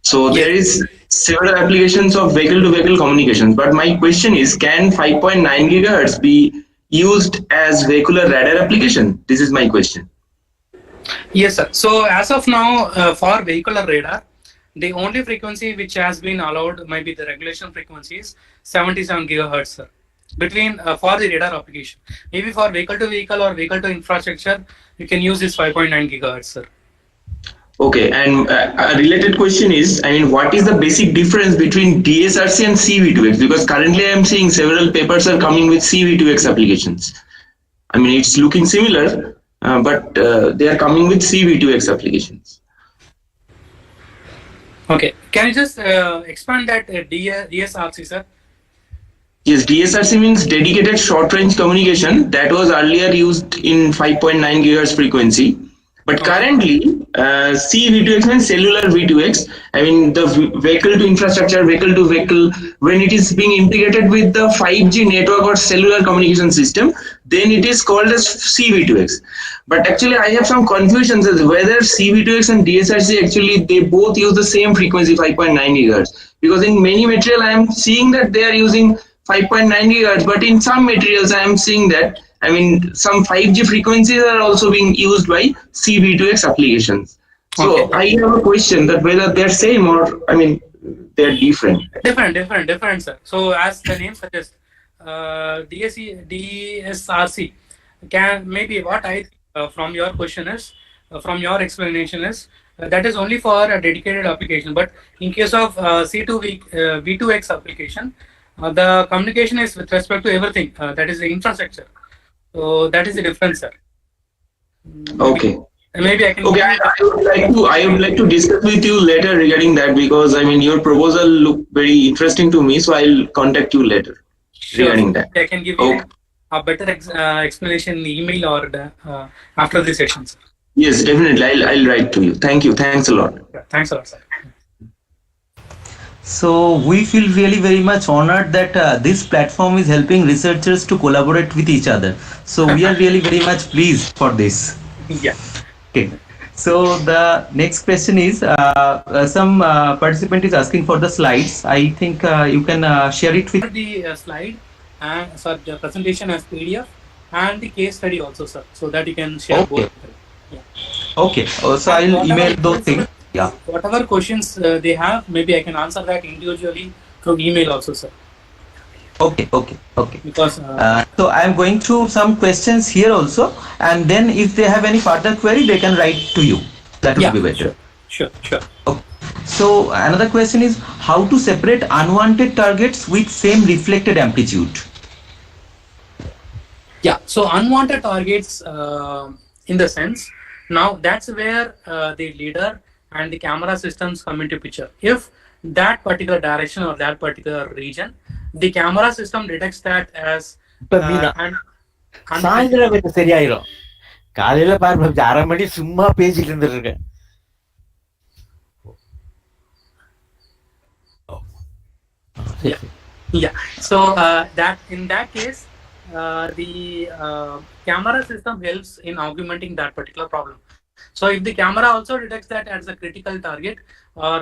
So Yes. there is several applications of vehicle-to-vehicle communications. But my question is, can 5.9 gigahertz be used as vehicular radar application? This is my question. Yes, sir. So as of now, for vehicular radar, the only frequency which has been allowed might be the regulation frequency is 77 gigahertz, sir. Between for the radar application, maybe for vehicle to vehicle or vehicle to infrastructure, you can use this 5.9 gigahertz, sir. Okay, and a related question is, I mean, what is the basic difference between DSRC and CV2X? Because currently I am seeing several papers are coming with CV2X applications. I mean, it's looking similar, but they are coming with CV2X applications. Okay, can you just expand that DSRC, sir? Yes, DSRC means dedicated short-range communication that was earlier used in 5.9 gigahertz frequency. But currently, CV2X means cellular V2X. I mean, the vehicle to infrastructure, vehicle to vehicle, when it is being integrated with the 5G network or cellular communication system, then it is called as CV2X. But actually, I have some confusions as whether CV2X and DSRC actually, they both use the same frequency, 5.9 gigahertz. Because in many material, I am seeing that they are using 5.9 gigahertz, but in some materials, I am seeing that I mean, some 5G frequencies are also being used by CV2X applications. So Okay. I have a question that whether they're same or, I mean, they're different. Different, sir. So as the name suggests, DSRC can maybe what I think, from your question is, from your explanation is, that is only for a dedicated application. But in case of V2X application, the communication is with respect to everything. That is the infrastructure. So that is the difference, sir. Okay. Maybe I can. Okay, I would like to discuss with you later regarding that, because I mean your proposal looked very interesting to me, so I'll contact you later regarding that. I can give you a better explanation in the email or after the sessions. Yes, definitely. I'll write to you. Thank you. Thanks a lot. Yeah, thanks a lot, sir. So we feel really very much honored that this platform is helping researchers to collaborate with each other. So we are really very much pleased for this. Yeah. Okay. So the next question is, some participant is asking for the slides. I think you can share it with the slide and the presentation as PDF and the case study also, sir, so that you can share both. Yeah. Okay. So I'll email those things. Yeah. Whatever questions they have, maybe I can answer that individually through email also, sir. Okay. Because so I am going through some questions here also, and then if they have any further query, they can write to you. That would be better. Sure. Okay. So another question is how to separate unwanted targets with same reflected amplitude. Yeah. So unwanted targets, in the sense, now that's where the leader and the camera systems come into picture. If that particular direction or that particular region, the camera system detects that as and சாயந்தரம் எனக்கு சரியாயிரும். காலையில பாரு 6:30 மணி சும்மா பேசிட்டு இருந்திருக்கேன். Yeah. So that in that case, the camera system helps in augmenting that particular problem. So if the camera also detects that as a critical target or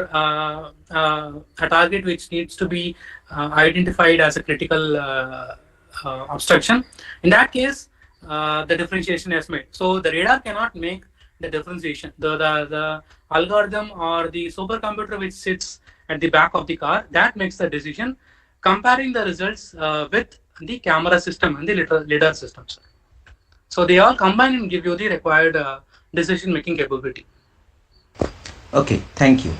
a target which needs to be identified as a critical obstruction, in that case, the differentiation is made. So the radar cannot make the differentiation. The algorithm or the supercomputer which sits at the back of the car, that makes the decision, comparing the results with the camera system and the LiDAR systems. So they all combine and give you the required decision-making capability. Okay, thank you.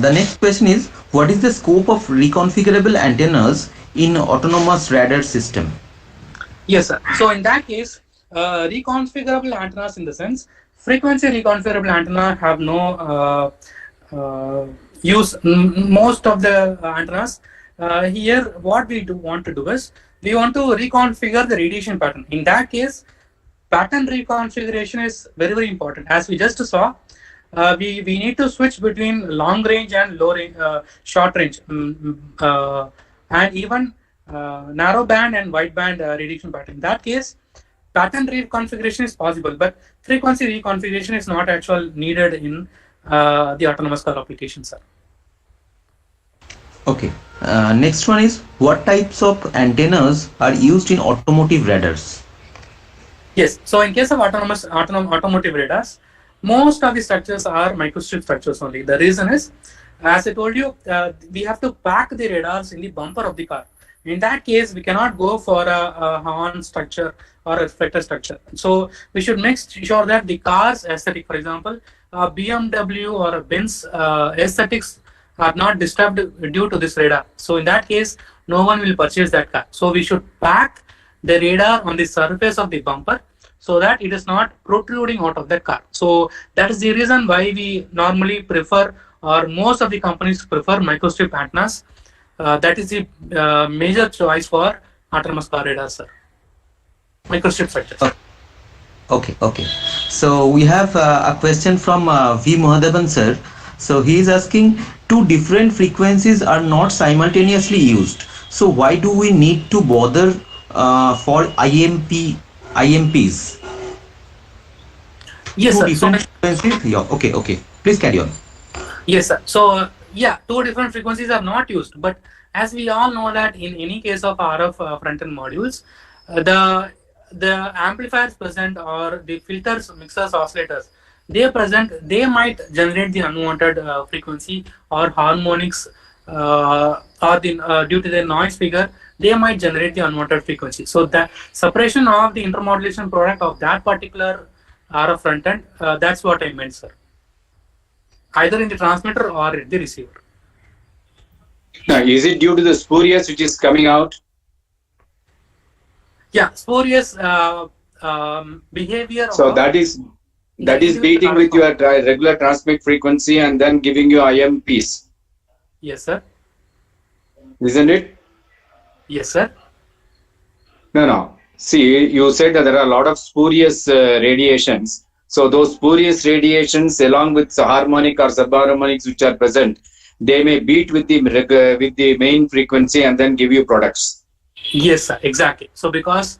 The next question is, what is the scope of reconfigurable antennas in autonomous radar system? Yes, sir. So in that case, reconfigurable antennas, in the sense, frequency reconfigurable antenna have no use. Most of the antennas here, what we want to do is, we want to reconfigure the radiation pattern. In that case, pattern reconfiguration is very, very important. As we just saw, we need to switch between long range and low range, short range, and even narrow band and wide band radiation pattern. In that case, pattern reconfiguration is possible, but frequency reconfiguration is not actually needed in the autonomous car applications, sir. Okay. Next one is, what types of antennas are used in automotive radars? Yes. So in case of automotive radars, most of the structures are microstrip structures only. The reason is, as I told you, we have to pack the radars in the bumper of the car. In that case, we cannot go for a horn structure or a reflector structure. So we should make sure that the car's aesthetic, for example, a BMW or a Benz aesthetics are not disturbed due to this radar. So in that case, no one will purchase that car. So we should pack the radar on the surface of the bumper so that it is not protruding out of the car. So that is the reason why we normally prefer, or most of the companies prefer, microstrip antennas. That is the major choice for autonomous car radars, sir. Microstrip structures. Okay. So we have a question from V. Mahadevan sir. So he is asking, two different frequencies are not simultaneously used. So why do we need to bother for IMPs? Yes, two sir. Different frequencies? Yeah. Okay. Please carry on. Yes, sir. So two different frequencies are not used, but as we all know that in any case of RF front-end modules, the the amplifiers present or the filters, mixers, oscillators, they present, they might generate the unwanted frequency or harmonics, or the due to the noise figure, they might generate the unwanted frequency. So the separation of the intermodulation product of that particular RF front end, that's what I meant, sir. Either in the transmitter or in the receiver. Now, is it due to the spurious which is coming out? Yeah, spurious behavior. So that is beating with your regular transmit frequency and then giving you IMPs. Yes, sir. Isn't it? Yes, sir. No. See, you said that there are a lot of spurious radiations. So those spurious radiations, along with harmonic or subharmonics which are present, they may beat with the main frequency and then give you products. Yes, sir. Exactly. So because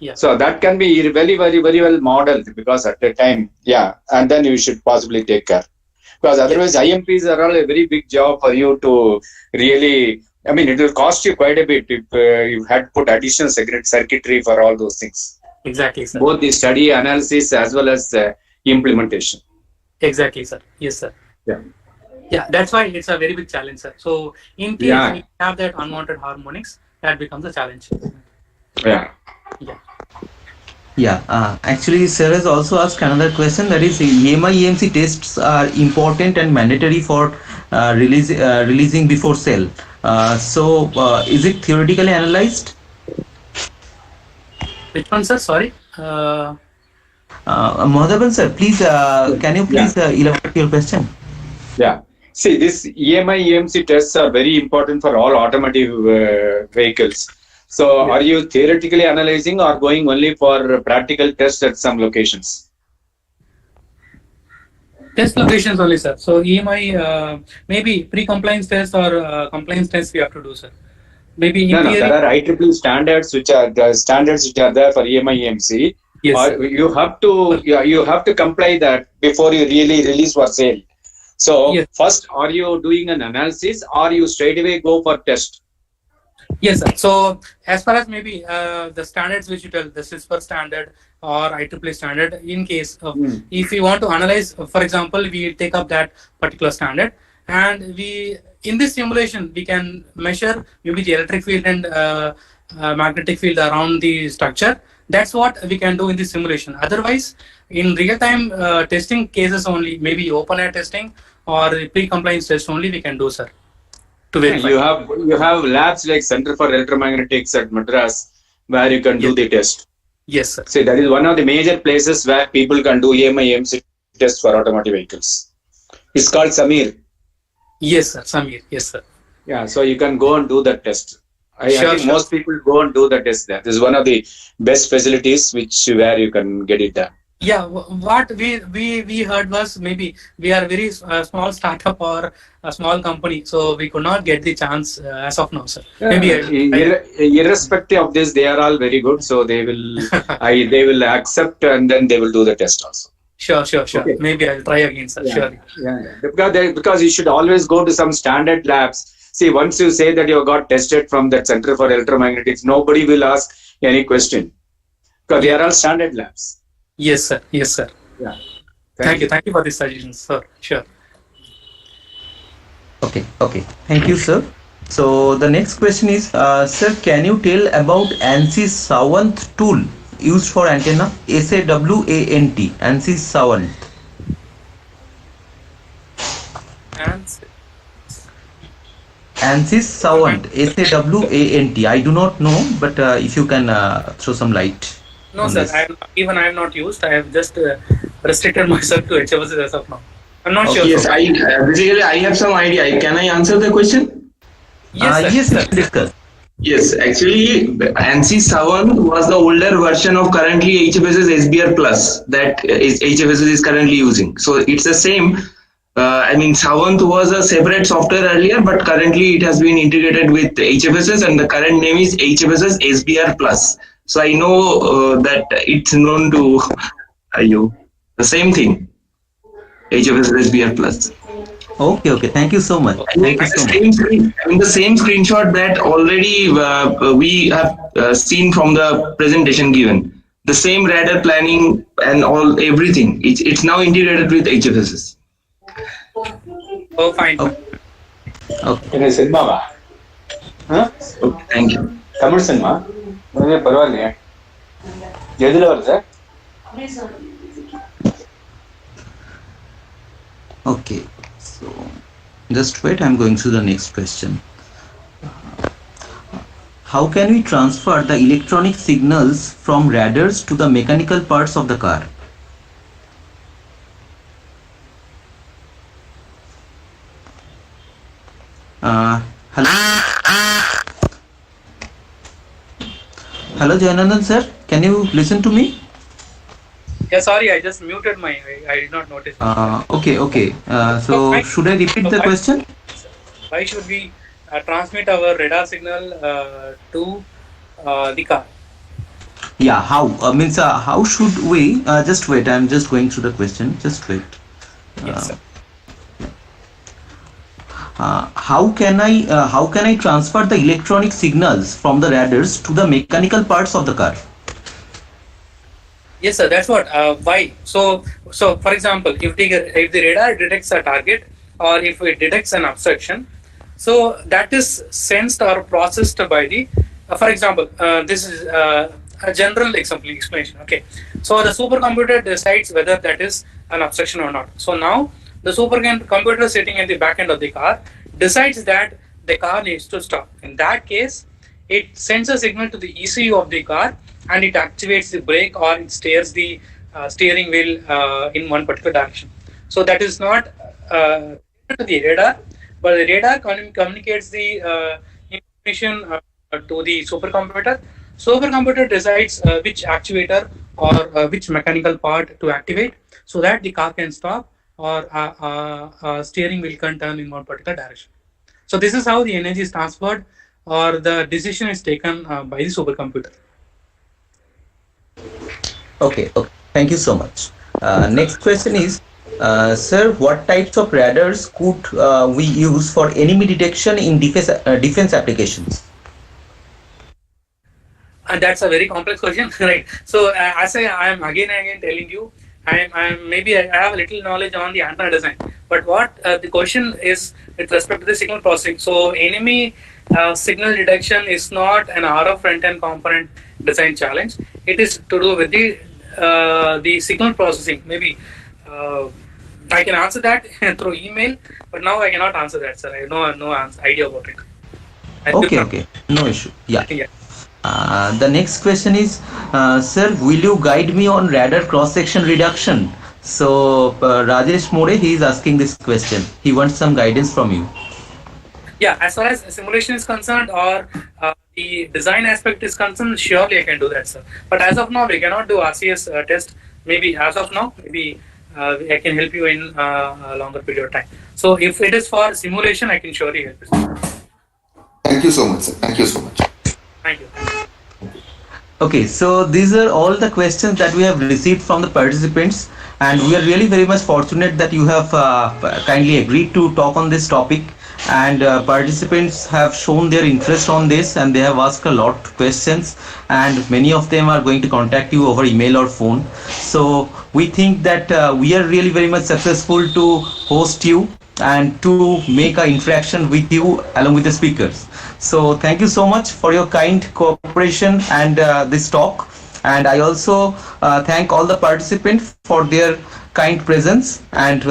yeah. So that can be very, very, very well modeled, because at the time, and then you should possibly take care. Because otherwise, IMPs are all a very big job for you to really. I mean, it will cost you quite a bit if you had to put additional circuitry for all those things. Exactly, sir. Both the study, analysis, as well as implementation. Exactly, sir. Yes, sir. Yeah, that's why it's a very big challenge, sir. So in case we have that unwanted harmonics, that becomes a challenge. Actually, sir has also asked another question, that is, EMI-EMC tests are important and mandatory for releasing before sale. So is it theoretically analyzed? Which one, sir? Sorry. Madhavan sir, please, can you please elaborate your question? See, this EMI-EMC tests are very important for all automotive vehicles. So are you theoretically analyzing or going only for practical tests at some locations? Test locations only, sir. So EMI, maybe pre-compliance test or compliance test we have to do, sir. Maybe in theory, there are IEEE standards which are there for EMI-EMC. Yes, you have to comply that before you really release for sale. So first, are you doing an analysis or you straight away go for test? Yes, sir. So as far as maybe the standards which you tell, the CISPR standard or IEEE standard, in case of if we want to analyze, for example, we take up that particular standard, and we in this simulation we can measure maybe the electric field and magnetic field around the structure. That's what we can do in this simulation. Otherwise, in real-time testing cases only, maybe open air testing or pre-compliance test only we can do, sir. To verify. You have labs like Center for Electromagnetics at Madras where you can do the test. Yes, sir. See, that is one of the major places where people can do EMI-EMC tests for automotive vehicles. It's called Samir. Yes, sir. Samir. Yes, sir. Yeah, so you can go and do that test. I think most people go and do the test there. This is one of the best facilities where you can get it done. Yeah, what we heard was maybe we are a very small startup or a small company, so we could not get the chance as of now, sir. Maybe irrespective of this, they are all very good, so they will they will accept and then they will do the test also. Sure. Okay. Maybe I'll try again, sir. Sure. Because you should always go to some standard labs. See, once you say that you got tested from that Center for Electromagnetics, nobody will ask any question because they are all standard labs. Yes, sir. Yeah. Thank you for this suggestion, sir. Sure. Okay. Thank you, sir. So the next question is, sir, can you tell about ANSYS Savant tool used for antenna? SAWANT. ANSYS Savant. ANSYS Savant. SAWANT. I do not know, but if you can throw some light. No, sir. I have not used. I have just restricted myself to HFSS as of now. I'm not sure. Yes, basically I have some idea. Can I answer the question? Yes, sir. Discuss. Yes, actually, ANSYS 7 was the older version of currently HFSS SBR Plus that HFSS is currently using. So it's the same. Savant was a separate software earlier, but currently it has been integrated with HFSS, and the current name is HFSS SBR Plus. So I know that it's known to you. The same thing, HFSS SBR Plus. Okay. Thank you so much. Thank you so much. The same screenshot that already we have seen from the presentation given. The same radar planning and all everything. It's now integrated with HFSS. Oh, fine. Okay. என்ன சினிமாவா Okay, thank you. Tamil cinema பரவாயில்லையே எதுல வருது Okay. So just wait. I'm going to the next question. How can we transfer the electronic signals from radars to the mechanical parts of the car? Hello. Hello, Jayanandan sir. Can you listen to me? Yeah, sorry, I just muted my. I did not notice. Okay. So should I repeat the question? Why should we transmit our radar signal to the car? Yeah, how? How should we? Just wait. I'm just going through the question. Just wait. Yes, sir. How can I transfer the electronic signals from the radars to the mechanical parts of the car? Yes, sir. That's what. Why? So for example, if the radar detects a target or if it detects an obstruction, so that is sensed or processed by the. For example, this is a general explanation. Okay. So the supercomputer decides whether that is an obstruction or not. So now the supercomputer sitting at the back end of the car decides that the car needs to stop. In that case, it sends a signal to the ECU of the car and it activates the brake or it steers the steering wheel in one particular direction. So that is not to the radar, but the radar communicates the information to the supercomputer. Supercomputer decides which actuator or which mechanical part to activate so that the car can stop or steering wheel can turn in one particular direction. So this is how the energy is transferred or the decision is taken by the supercomputer. Okay. Thank you so much. Next question is, sir, what types of radars could we use for enemy detection in defense applications? And that's a very complex question, right? So as I am again and again telling you, I have a little knowledge on the antenna design, but what the question is with respect to the signal processing. So enemy signal detection is not an RF front-end component design challenge. It is to do with the signal processing. Maybe I can answer that through email, but now I cannot answer that, sir. I have no idea about it. Okay, no issue. Yeah. The next question is, sir, will you guide me on radar cross-section reduction? So Rajesh More, he is asking this question. He wants some guidance from you. Yeah, as far as simulation is concerned or the design aspect is concerned, surely I can do that, sir. But as of now, we cannot do RCS test. Maybe as of now, I can help you in a longer period of time. So if it is for simulation, I can surely help you. Thank you so much, sir. Thank you so much. Thank you. Okay, so these are all the questions that we have received from the participants, and we are really very much fortunate that you have kindly agreed to talk on this topic, and participants have shown their interest on this and they have asked a lot of questions, and many of them are going to contact you over email or phone. So we think that we are really very much successful to host you and to make an interaction with you along with the speakers. So thank you so much for your kind cooperation and this talk, and I also thank all the participants for their kind presence and